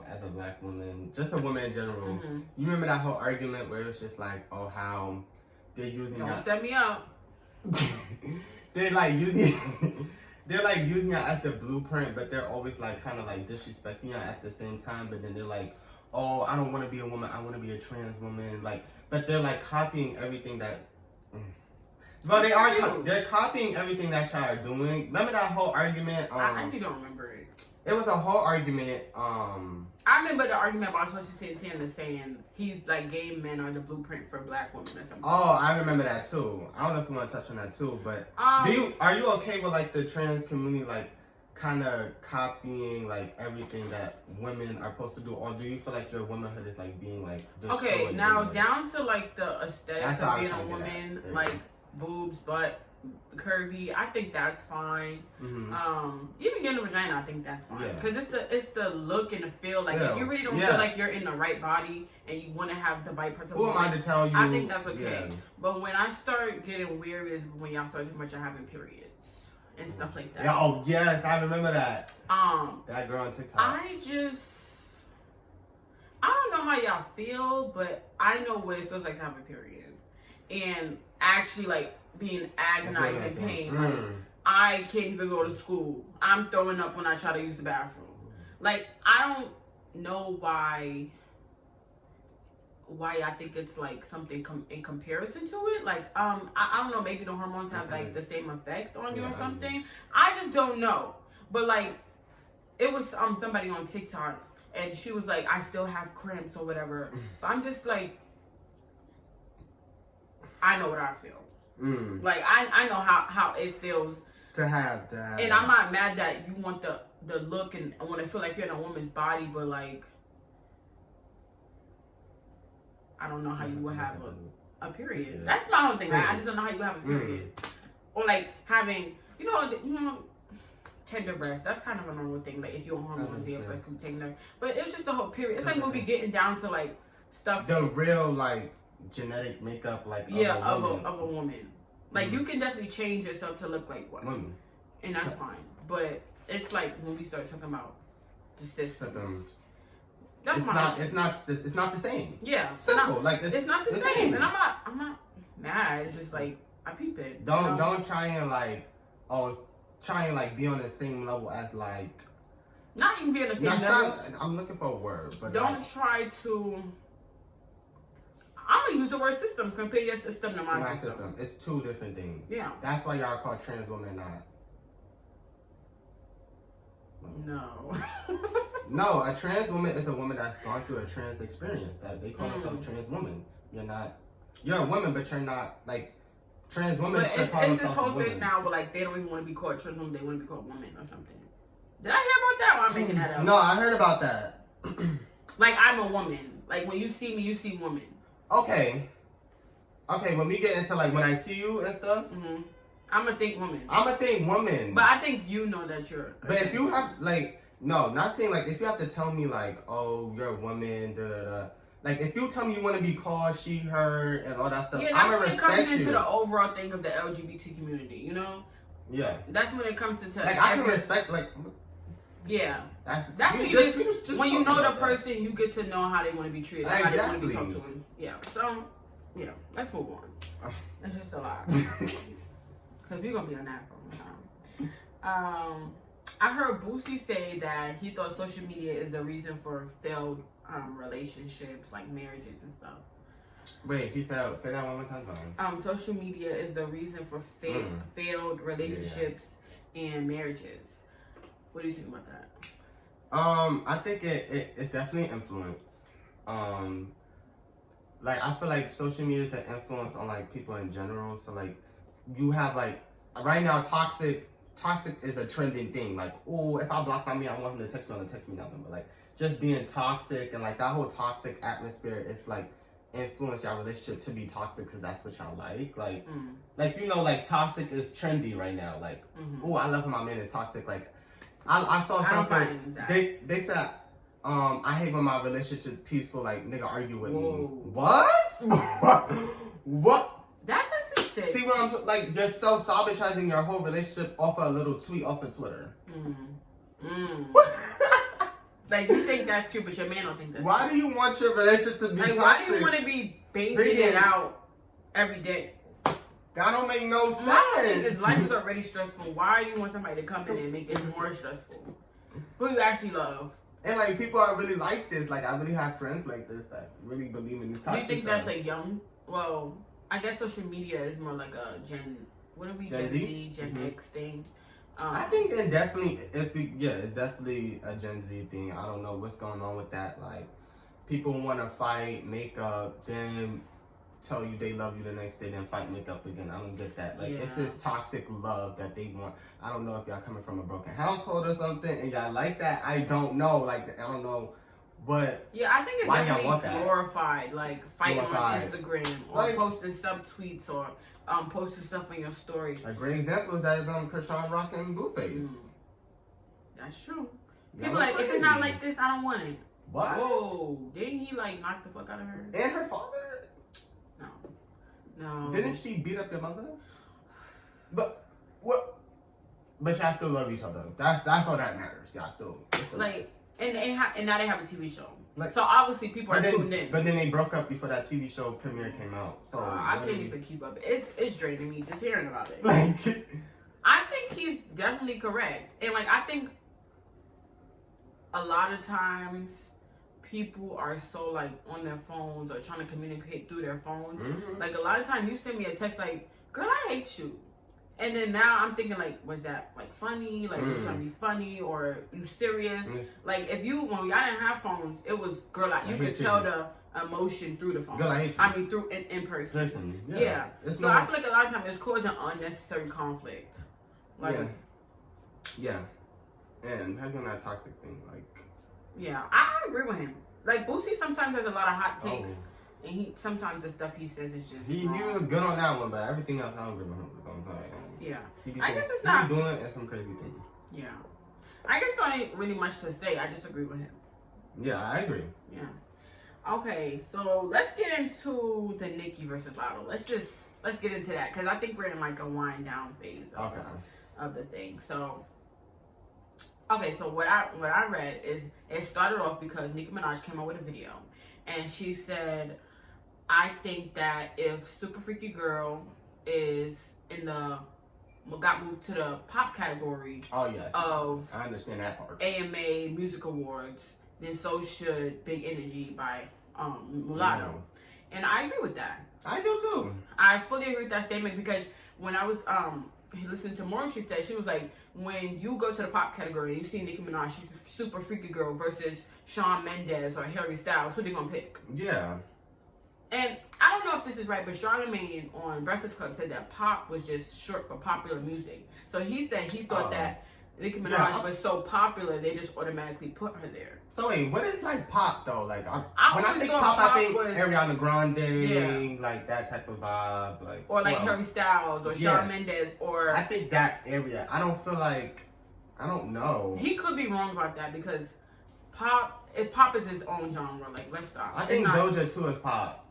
as a black woman, just a woman in general. You remember that whole argument where it was just like, oh, how they're using Don't set me up. they're like using it as the blueprint, but they're always like kind of like disrespecting it at the same time. But then they're like, oh, I don't want to be a woman, I want to be a trans woman. Like, but they're like copying everything that. Well, they're copying everything that y'all are doing. Remember that whole argument? I actually don't remember it. It was a whole argument. I remember the argument about Social Santana saying he's like gay men are the blueprint for black women or something. Oh, I remember that too. I don't know if you want to touch on that too, but are you okay with like the trans community like kind of copying like everything that women are supposed to do, or do you feel like your womanhood is like being like destroyed? Okay, now anyway? down to like the aesthetics That's of what I was being a trying to get woman, at. like boobs, butt, curvy. I think that's fine. Even getting a vagina, I think that's fine because it's the look and the feel. Like if you really don't feel like you're in the right body and you want to have the right person, who am I to tell you? I think that's okay. But when I start getting weird is when y'all start too much of having periods and stuff like that. Yeah, oh yes, I remember that. That girl on TikTok. I don't know how y'all feel, but I know what it feels like to have a period. And actually like being agonized in pain. Like, I can't even go to school. I'm throwing up when I try to use the bathroom. Like, I don't know why I think it's like something in comparison to it. Like, I don't know, maybe the hormones have like the same effect on you or something. I just don't know. But like, it was somebody on TikTok and she was like, I still have cramps or whatever. But I'm just like, I know what I feel. Like, I know how it feels to have. And I'm not mad that you want the look and want to feel like you're in a woman's body, but like, I don't know how you would have a period. That's my whole thing. Like, I just don't know how you would have a period. Or like having, you know, tender breasts. That's kind of a normal thing. Like if you're on hormones, your breast can be tender. But it was just the whole period. It's like when we getting down to like stuff. The real like genetic makeup, like of a woman. Like you can definitely change yourself to look like one, and that's fine. But it's like when we start talking about the systems. That's it's not the same. Yeah, simple. It's not the same. And I'm not mad. It's just like I peep it. Don't try and like be on the same level as like. Not even be on the same level. I'm looking for a word, but don't try to. I'm gonna use the word system. Compare your system to my system. It's two different things. Yeah. That's why y'all call trans women not. No. No, a trans woman is a woman that's gone through a trans experience. That they call themselves trans woman. You're a woman, but you're not like trans women. But it's this whole thing now where like they don't even want to be called trans women. They want to be called woman or something. Did I hear about that? Or I'm making that up? No, I heard about that. Like I'm a woman. Like when you see me, you see woman. Okay, when we get into like when I see you and stuff, I'm gonna think woman. But I think you know that you're. But if you have like, no, not saying like if you have to tell me like, oh, you're a woman, da da da. Like if you tell me you want to be called she, her, and all that stuff, I'm gonna respect you. That's when it comes into the overall thing of the LGBT community, you know. Yeah. That's when it comes into like I can respect like. Yeah. That's when when you know the person, you get to know how they want to be treated, how they want to be talked to them. Yeah. So, yeah, let's move on. That's just a lot. Because we're going to be on that for a time. I heard Boosie say that he thought social media is the reason for failed relationships, like marriages and stuff. Wait, he said, say that one more time. Social media is the reason for failed relationships and marriages. What do you think about that? I think it's definitely influence. Like I feel like social media is an influence on like people in general. So like you have like right now toxic is a trending thing. Like, oh, if I block my man, I want him to text me on the text me nothing. But like just being toxic and like that whole toxic atmosphere is like influence your relationship to be toxic because that's what y'all like. Like you know, like toxic is trendy right now. Like, oh, I love when my man is toxic. Like I saw something. They said, I hate when my relationship peaceful. Like, nigga, argue with me. What? What? That's actually sick. See what I'm like? You're self-sabotaging your whole relationship off a little tweet off of Twitter. Like you think that's cute, but your man don't think that's. Why do you want your relationship to be toxic? Why do you want to be banging it out every day? That don't make no sense. Because life is already stressful. Why do you want somebody to come in and make it more stressful? Who you actually love? And like people are really like this. Like I really have friends like this that really believe in this toxic stuff. Do you think stuff. that's a young? Well, I guess social media is more like a Gen. What are we? Gen Z, Gen X thing. I think it's definitely a Gen Z thing. I don't know what's going on with that. Like people want to fight, make up, then tell you they love you the next day, then fight, make up again. I don't get that. Like, it's this toxic love that they want. I don't know if y'all coming from a broken household or something, and y'all like that. I don't know. Like, I don't know. But yeah, I think it's definitely glorified, like fighting on Instagram or like, posting subtweets or posting stuff on your story. A great example is that is Krishan Rock and Blueface. That's true. People like, if it's not like this, I don't want it. What? Whoa, didn't he like knock the fuck out of her? And her father? No. Didn't she beat up your mother? But what? But y'all still love each other. That's all that matters. Y'all still like. And now they have a TV show. Like, so obviously people are tuned in. But then they broke up before that TV show premiere came out. So I can't even keep up. It's draining me just hearing about it. Like, I think he's definitely correct. And like I think a lot of times people are so like on their phones or trying to communicate through their phones. Mm-hmm. Like a lot of times you send me a text like, "Girl, I hate you." And then now I'm thinking like, was that like funny? Like, was trying to be funny or you serious? Like, when y'all didn't have phones, it was girl. Like, you could tell the emotion through the phone. Girl, I hate you. I mean, through in person. Listen, yeah. So I feel like a lot of times it's causing unnecessary conflict. Like, yeah. And having that toxic thing, like. Yeah, I agree with him. Like Boosie sometimes has a lot of hot takes. And sometimes the stuff he says is just he was good on that one, but everything else I don't agree with him. Yeah, I guess it's not doing it some crazy things. Yeah, I guess there ain't really much to say. I disagree with him. Yeah, I agree. Yeah. Okay, so let's get into the Nicki versus Latto. Let's get into that because I think we're in like a wind down phase of the thing. So. Okay, so what I read is it started off because Nickiminaji came out with a video, and she said, "I think that if Super Freaky Girl is got moved to the pop category of I understand that part. AMA Music Awards, then so should Big Energy by Latto." And I agree with that. I do too. I fully agree with that statement because when I was listening to more, she was like, when you go to the pop category and you see Nicki Minaj, she's Super Freaky Girl versus Shawn Mendes or Harry Styles, who they gonna pick? Yeah. And I don't know if this is right, but Charlamagne on Breakfast Club said that pop was just short for popular music. So he said he thought that Nicki Minaj was so popular, they just automatically put her there. So wait, what is like pop though? Like when I think pop, I think Ariana Grande, like that type of vibe, like or like Harry Styles or Shawn Mendes or. I think that area. I don't feel like I don't know. He could be wrong about that because pop is his own genre. Like let's stop. I think Doja too is pop.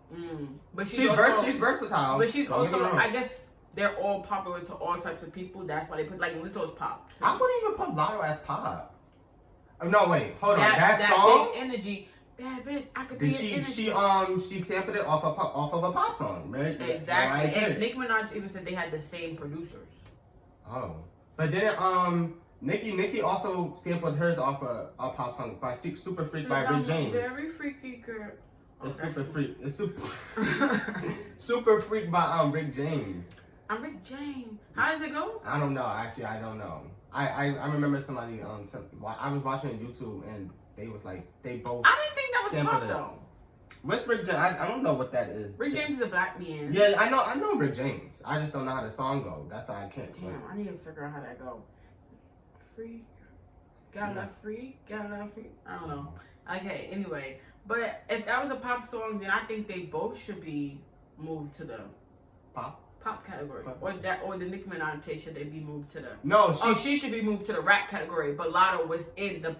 But she's versatile. But she's also, I guess, they're all popular to all types of people. That's why they put like Lizzo's pop. I wouldn't even put Latto as pop. No, wait, hold on. That song, Big Energy, bad bitch. I could be an energy. She sampled it off of a pop song, right? Exactly. Right, and Nicki Minaj even said they had the same producers. Oh, but then Nicki also sampled hers off a pop song by Super Freak by Rick James. Very freaky girl. It's Super Freak. It's Super Freak by Rick James. I'm Rick James. How does it go? I don't know. Actually, I don't know. I remember somebody I was watching on YouTube and they was like they both. I didn't think that was pop though. What's Rick James? I don't know what that is. Rick James is a black man. Yeah, I know Rick James. I just don't know how the song go. That's why I can't. Damn, I need to figure out how that go. Freak, gotta love freak, gotta love freak. I don't know. Okay, anyway. But if that was a pop song, then I think they both should be moved to the pop category. Or the Nicki Minaj should they be moved to the she should be moved to the rap category. But Latto was in the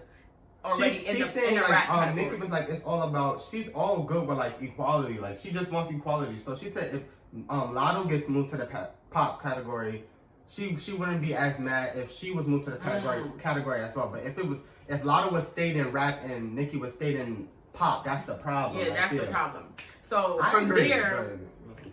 rap category. Nicki was like, it's all about, she's all good with like equality. Like she just wants equality. So she said if Latto gets moved to the pop category, she wouldn't be as mad if she was moved to the category as well. But if Latto was stayed in rap and Nicki was stayed in pop, that's the problem. Yeah, that's the problem. So from there,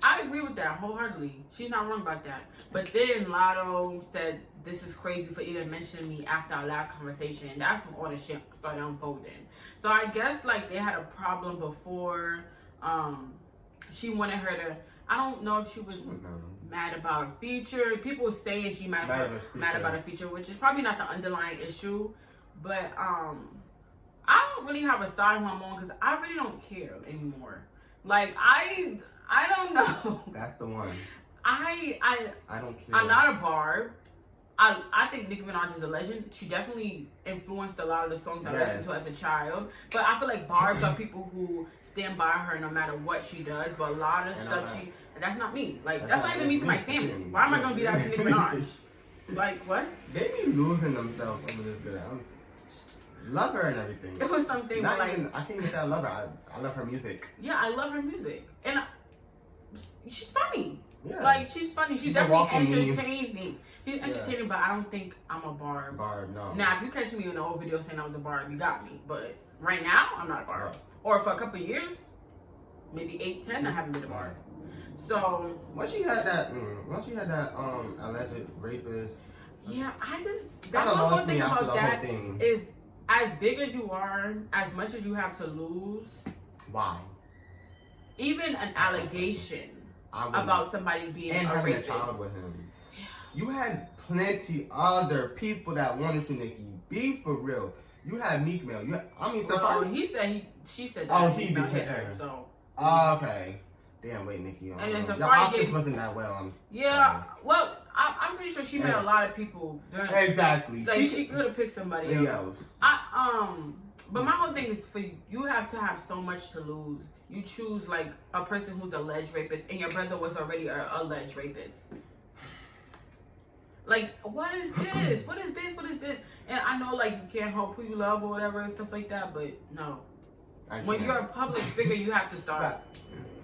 I agree with that wholeheartedly. She's not wrong about that. But then Latto said, "This is crazy for even mentioning me after our last conversation." And that's when all the shit started unfolding. So I guess like they had a problem before. She wanted her to. I don't know if she was mad about a feature. People were saying she mad about a feature, which is probably not the underlying issue. But I don't really have a side who I'm on because I really don't care anymore. Like I I don't know. That's the one. I don't care. I'm not a Barb. I think Nicki Minaj is a legend. She definitely influenced a lot of the songs I listened to as a child. But I feel like Barbs are people who stand by her no matter what she does. But a lot of stuff that's not me. Like, that's not even me to my family. Why am I going to be that to Nicki Minaj? Like, what? They be losing themselves over this girl. Love her and everything. It was something not like... even, I can't even say I love her. I love her music. Yeah, I love her music. And she's funny. Yeah. Like, she's funny. She's definitely entertaining. She's entertaining, but I don't think I'm a Barb. No. Now, if you catch me in an old video saying I was a Barb, you got me. But right now, I'm not a Barb. No. Or for a couple of years, maybe 8, 10, I haven't been a Barb. So... Once she had that alleged rapist... Yeah, that's the whole thing about that is, as big as you are, as much as you have to lose... Why? Even an allegation about somebody being and a rapist. A child with him. You had plenty other people that wanted you, Nicki. Be for real. You had Meek Mill. She said that he hit her. So. Okay. Damn, wait, Nicki. And then your options wasn't that well. Well, I'm pretty sure she met a lot of people during. Exactly. Like she could have picked somebody else. But my whole thing is for you have to have so much to lose. You choose like a person who's alleged rapist, and your brother was already an alleged rapist. Like, what is this? What is this? What is this? And I know, like, you can't help who you love or whatever and stuff like that, but no. When you're a public figure, you have to start,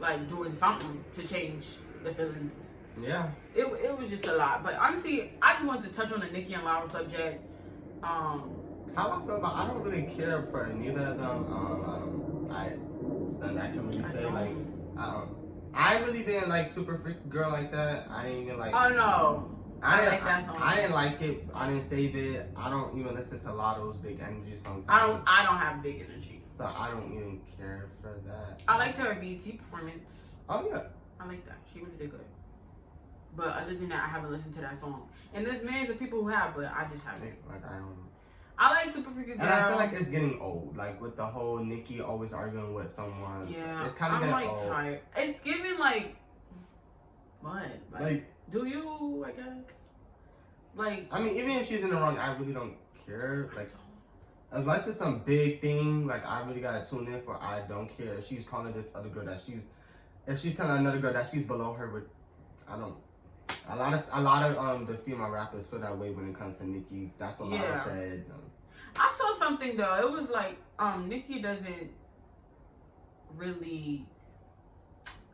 like, doing something to change the feelings. Yeah. It was just a lot. But honestly, I just wanted to touch on the Nicki and Laura subject. How I feel about I don't really care for neither of them. It's nothing I can really say. Like, I really didn't like Super Freak Girl like that. I didn't even like. Oh, no. I didn't like it. I didn't save it. I don't even listen to Latto's Big Energy songs. I don't have big energy. So I don't even care for that. I liked her BET performance. Oh yeah. I like that. She really did good. But other than that, I haven't listened to that song. And there's millions of people who have, but I just haven't. Like I don't. I like Super Freaky Girl. And I feel like it's getting old. Like with the whole Nicki always arguing with someone. Yeah. It's kind of getting old. I'm like tired. It's giving like what? Like do you? I guess. Like, I mean, even if she's in the wrong, I really don't care. Like, unless it's some big thing, like I really gotta tune in for. I don't care if she's calling this other girl that if she's telling another girl that she's below her. But I don't. A lot of the female rappers feel that way when it comes to Nicki. That's what Lara said. I saw something though. It was like Nicki doesn't really.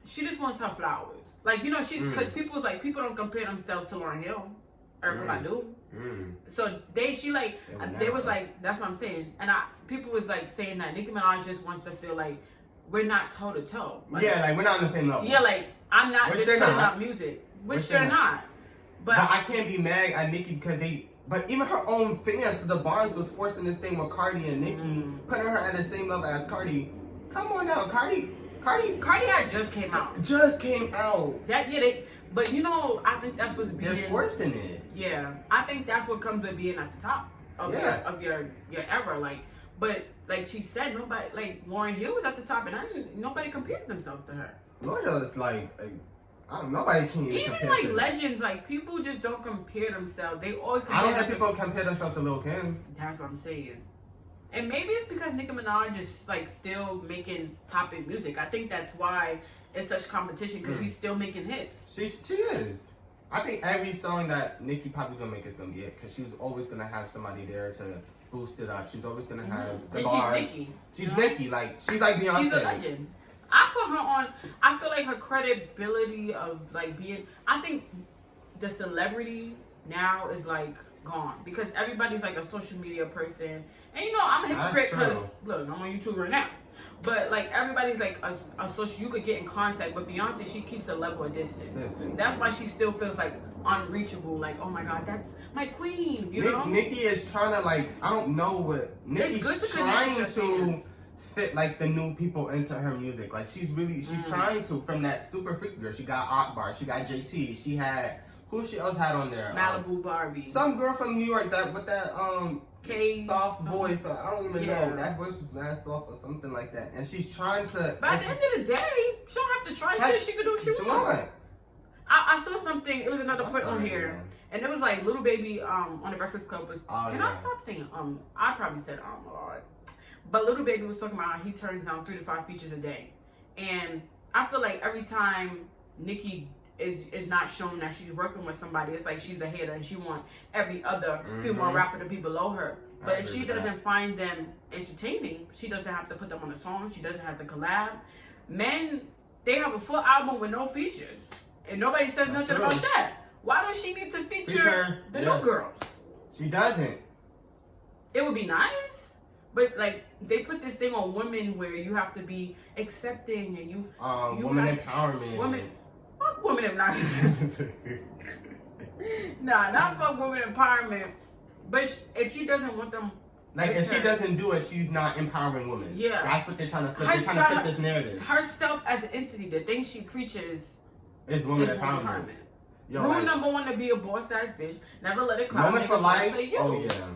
She just wants her flowers. Like because people don't compare themselves to Lauryn Hill. Erykah Badu. So they was like, that's what I'm saying. And people was like saying that Nicki Minaj just wants to feel like we're not toe to toe. Like we're not on the same level. Yeah, like I'm not just putting out music, which they're not. But I can't be mad at Nicki because but even her own fans to the bars was forcing this thing with Cardi and Nicki, putting her at the same level as Cardi. Come on now, Cardi had just came out. But I think that's what's being. They're forcing it. Yeah, I think that's what comes with being at the top of your era. Like, but like she said, nobody like Lauryn Hill was at the top, and nobody compares themselves to her. Lauryn Hill is nobody can even compare like legends. Like people just don't compare themselves. They always. I don't think people compare themselves to Lil Kim. That's what I'm saying. And maybe it's because Nicki Minaj is like still making poppin' music. I think that's why it's such competition because she's still making hits. She is. I think every song that Nicki probably gonna make is gonna be it because she's always gonna have somebody there to boost it up. She's always gonna have the bars. She's Nicki. She's Nicki. Like she's like Beyonce. She's a legend. I put her on. I feel like her credibility of like being. I think the celebrity now is like gone because everybody's like a social media person. And I'm a hypocrite because look, I'm on YouTube right now. But like everybody's like a social, you could get in contact. But Beyonce, she keeps a level of distance. That's why she still feels like unreachable. Like, oh my God, that's my queen. Nicki is trying to like, I don't know what Nicki's trying to fit like the new people into her music. Like she's trying to from that Super Freak Girl. She got Akbar, she got JT, she had who she else had on there? Malibu Barbie. Some girl from New York that with that soft voice. So I don't even know. That voice was mad soft or something like that. And she's trying to. But at the end of the day, she don't have to try shit. She can do what she wants. I saw something. It was another point on here, and it was like Little Baby on the Breakfast Club was. Can I stop saying I probably said a lot, but Little Baby was talking about how he turns down 3 to 5 features a day, and I feel like every time Nicki is not showing that she's working with somebody, it's like she's a hater and she wants every other female rapper to be below her. But if she doesn't find them entertaining, she doesn't have to put them on a song. She doesn't have to collab. Men, they have a full album with no features. And nobody says nothing about that. Why does she need to feature the new girls? She doesn't. It would be nice. But like they put this thing on women where you have to be accepting and you women empowerment. Fuck women empowerment. Nah, not fuck women empowerment. But if she doesn't want them, like if she doesn't do it, she's not empowering women. Yeah, that's what they're trying to flip. They're trying to flip this narrative. Herself as an entity, the thing she preaches is women empowerment. Rule number 1 to be a boss ass bitch. Never let it cloud. Moment for life. Oh yeah.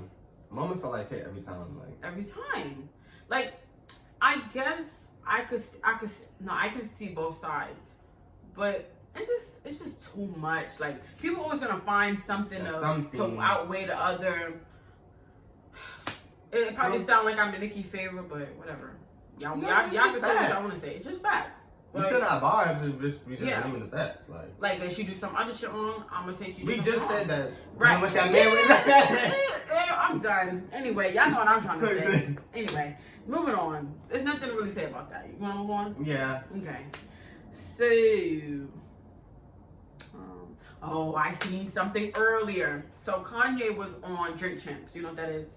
Moment for life hit every time. Like every time. Like I guess I can see both sides, but it's just too much. Like people always gonna find something to outweigh the other. It probably sound like I'm the Nicki favorite, but whatever. Y'all can say what y'all want to say. It's just facts. We still not vibes. We just naming the facts. Like if she do some other shit wrong, I'm gonna say she. We just said that. Right. With that man. I'm done. Anyway, y'all know what I'm trying to say. Anyway, moving on. There's nothing to really say about that. You wanna move on? Yeah. Okay. So. I seen something earlier. So Kanye was on Drink Champs. You know what that is?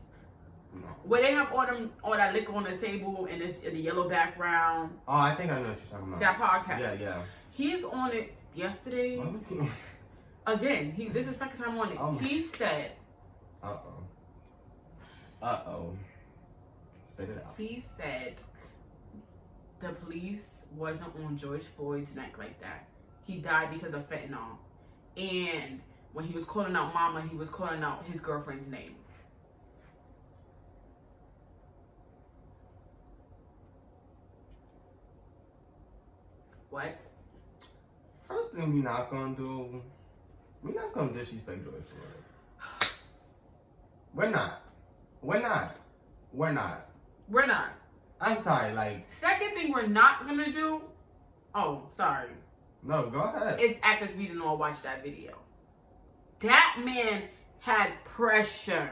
No. Where they have all that liquor on the table and it's in the yellow background. Oh, I think I know what you're talking about. That podcast. Yeah. He's on it yesterday. What was he on? Again, this is the second time on it. He said. Spit it out. He said the police wasn't on Georgefloyd's neck like that. He died because of fentanyl. And when he was calling out mama, he was calling out his girlfriend's name. What? First thing we're not gonna disrespect Georgefloyd. We're not. I'm sorry, like. Second thing we're not gonna do. Oh, sorry. No, go ahead. Is act like we didn't all watch that video. That man had pressure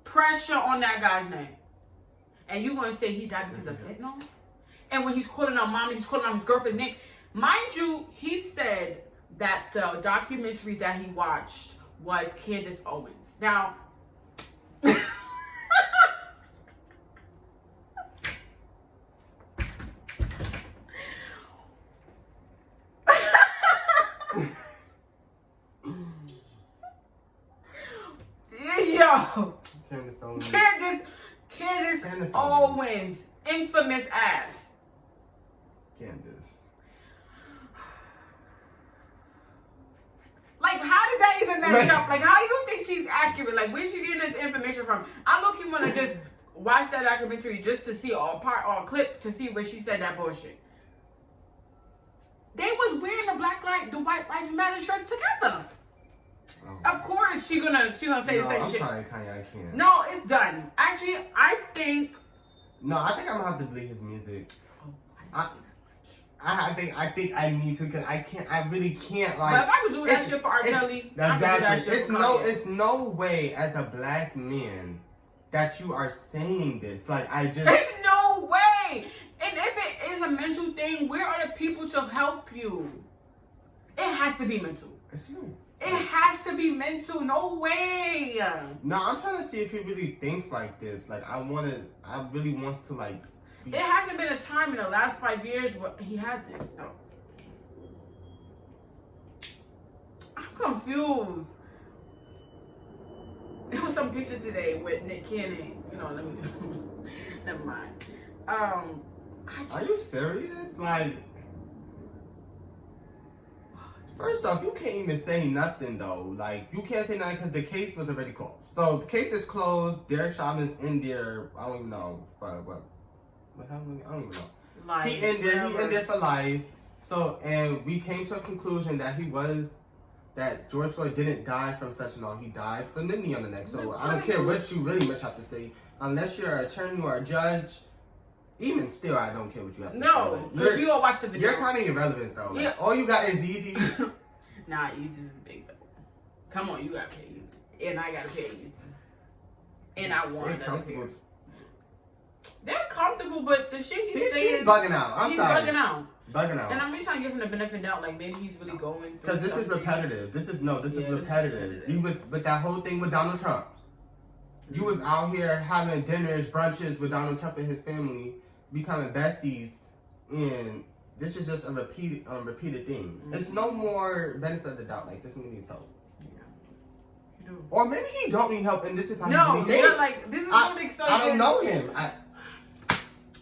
on that guy's name. And you gonna say he died because of fentanyl? And when he's calling out mama, he's calling out his girlfriend's name. Mind you, he said that the documentary that he watched was Candace Owens. Now, Candace Owens, infamous ass. Candace. Like, how does that even match up? Like, how do you think she's accurate? Like, where's she getting this information from? I look, you want to just watch that documentary just to see a clip to see where she said that bullshit. They was wearing the White Lives Matter shirt together. Oh. Of course, she gonna say the same shit. I'm sorry, Kanye, I can't. No, it's done. Actually, I think I'm gonna have to delete his music. I think I need to, because I really can't, like. But if I could do that shit for R. Kelly, exactly. It's no way as a black man that you are saying this. Like, there's no way. And if it is a mental thing, where are the people to help you? It has to be mental. It's you. It has to be mental. No way. No, I'm trying to see if he really thinks like this. Like, I really wants to, like. It hasn't been a time in the last 5 years where he hasn't. No. I'm confused. There was some picture today with Nicki. Never mind. Are you serious? Like. First off, you can't even say nothing though. Like, you can't say nothing because the case was already closed. So the case is closed. Derek Chauvin's in there. I don't even know for what. What happened? I don't even know. Life, he in there. He in there for life. So, and we came to a conclusion that that Georgefloyd didn't die from fentanyl. He died from the knee on the neck. So I don't care what you really much have to say, unless you're an attorney or a judge. Even still, I don't care what you have to say. No, because you all watch the video. You're kind of irrelevant though. Like, yeah. All you got is Easy. Nah, Easy's big though. Come on, you gotta pay Easy, and I gotta pay Easy, and I want another pair. They're comfortable, but the shit he's saying, he's bugging out. He's sorry. bugging out. Bugging out. And I'm really trying to give him the benefit of the doubt, like maybe he's really going. Because this is repetitive. This is repetitive. You was with that whole thing with Donald Trump. You was out here having dinners, brunches with Donald Trump and his family, becoming besties, and this is just a repeated thing. Mm-hmm. It's no more benefit of the doubt. Like, this nigga needs help. Yeah. Or maybe he don't need help, and this is how he really thinks. Like this is what they I don't know him.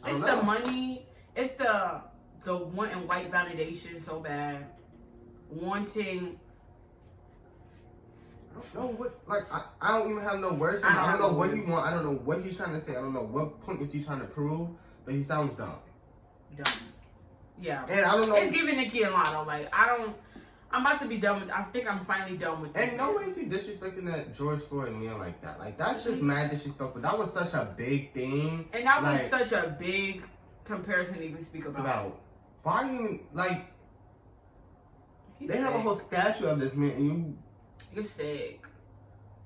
It's the money. It's the wanting white validation so bad, wanting. I don't know what, like, I don't even have no words for him. I don't know what he want. I don't know what he's trying to say. I don't know what point is he trying to prove, but he sounds dumb. Dumb. Yeah. And I don't know. It's giving Nicki and Latto. Like, I'm about to be done with, I think I'm finally done with And no way is he disrespecting that Georgefloyd man like that. Like, that's just mad disrespectful. That was such a big thing. And that was such a big comparison to even speak about. Why even, like, they have a whole statue of this man and You're sick.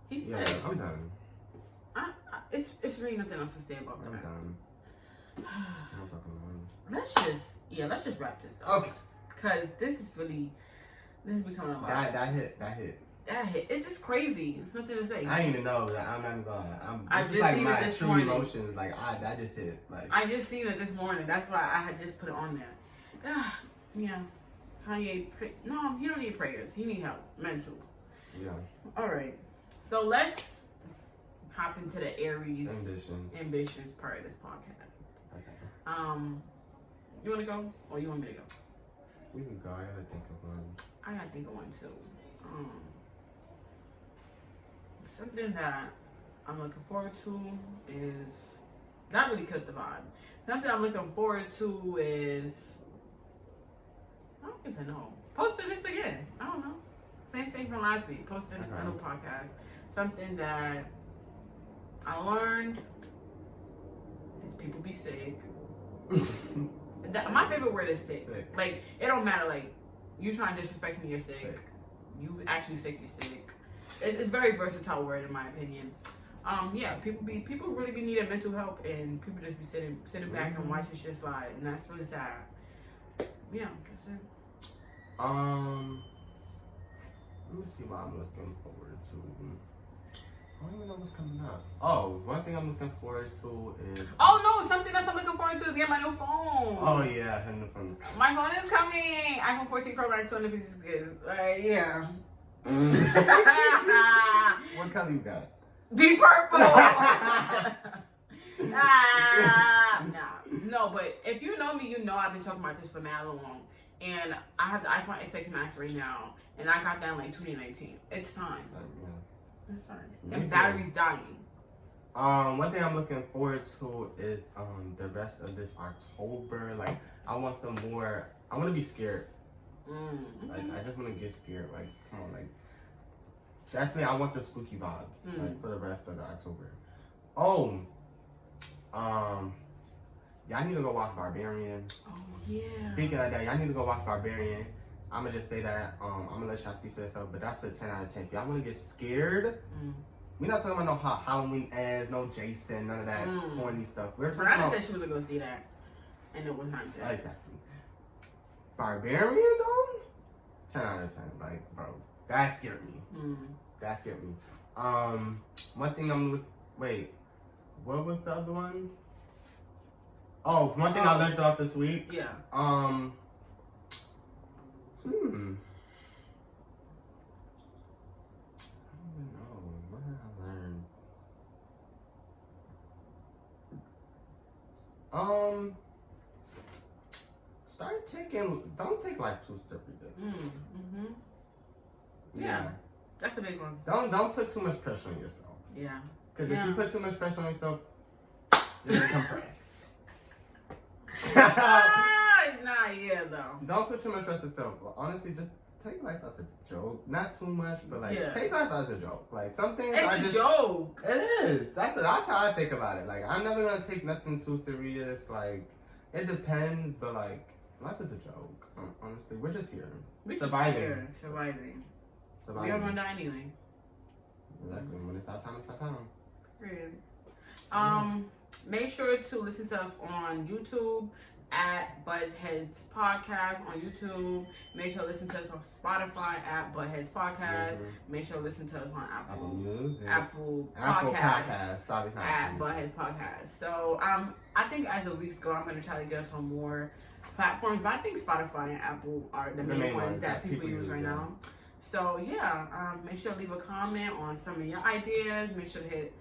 He's sick. Yeah, I'm done. It's really nothing else to say about that. I'm done. I'm fucking done. Let's just wrap this up. Okay. Because this is becoming a lot. That hit. It's just crazy. It's nothing to say. I didn't even know that. I'm not gonna. I just like seen my it this true morning. Emotions. Like, that just hit. Like, I just seen it this morning. That's why I had just put it on there. Yeah. Kanye, no, he don't need prayers. He need help. Mental. Yeah. All right. So let's hop into the Aries ambitions part of this podcast. Okay. You want to go or you want me to go? We can go. I gotta think of one. I gotta think of one too. Something that I'm looking forward to is not really cut the vibe. Something I'm looking forward to is I don't even know. Posting this again. I don't know. Same thing from last week. Posting a new podcast. Something that I learned is people be sick. My favorite word is sick. Like, it don't matter. Like, you trying to disrespect me, you're sick. You actually sick, you're sick. It's a very versatile word in my opinion. Yeah, people really be needing mental help, and people just be sitting back and watching shit slide, and that's really sad. Yeah, that's it. Let me see what I'm looking forward to. I don't even know what's coming up. Oh, one thing I'm looking forward to is... Oh, no, something else I'm looking forward to is getting my new phone. Oh, yeah, her new phone is coming. My phone is coming. iPhone 14 Pro Max, 256 gigs. Yeah. What color you got? Deep purple. No, but if you know me, you know I've been talking about this for mad long. And I have the iPhone X Max right now, and I got that in like 2019. It's time. It's fine. And battery's dying. One thing I'm looking forward to is the rest of this October. Like, I want some more. I want to be scared. Mm-hmm. Like, I just want to get scared. Like, come on, like, definitely I want the spooky vibes like for the rest of the October. Oh, y'all need to go watch Barbarian. Oh yeah. Speaking of that, y'all need to go watch Barbarian. I'm gonna just say that. I'm gonna let y'all see for yourself, but that's a 10 out of 10. If y'all wanna get scared, we're not talking about no Halloween ass, no Jason, none of that corny stuff. We're talking about. said she was gonna go see that, and it was not good. Exactly. Barbarian though, 10 out of 10. Like, bro, that scared me. That scared me. One thing wait, what was the other one? Oh, one thing I learned off this week. Yeah. I don't even know. What did I learn? Don't take life too serious. a big one. Don't put too much pressure on yourself. Yeah. Because if you put too much pressure on yourself, you're gonna compress. Yeah, though. Don't put too much pressure on yourself. Well, honestly, just take life as a joke. Not too much, but like take life as a joke. Like some things it's a joke. It is. That's how I think about it. Like I'm never gonna take nothing too serious. Like it depends, but like life is a joke. Honestly, we're just here. Surviving. We are gonna die anyway. Exactly. When it's our time, it's our time. Period. Make sure to listen to us on YouTube at Buttheads Podcast on YouTube. Make sure to listen to us on Spotify at Buttheads Podcast. Make sure to listen to us on Apple Music. Apple Podcasts. Sorry, at Buttheads Podcast. So I think as the weeks go, I'm gonna try to get us on more platforms, but I think Spotify and Apple are the main ones that people use right now. So make sure to leave a comment on some of your ideas. Make sure to hit,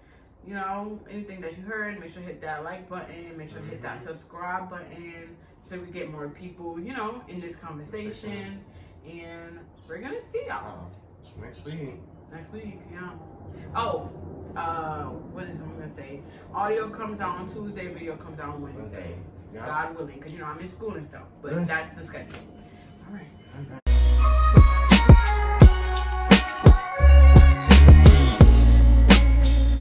anything that you heard. Make sure to hit that like button. Make sure to hit that subscribe button so we get more people, in this conversation. And we're gonna see y'all next week. Yeah. Oh, what is I'm gonna say? Audio comes out on Tuesday. Video comes out on Wednesday. God willing, because I'm in school and stuff. But that's the schedule. All right.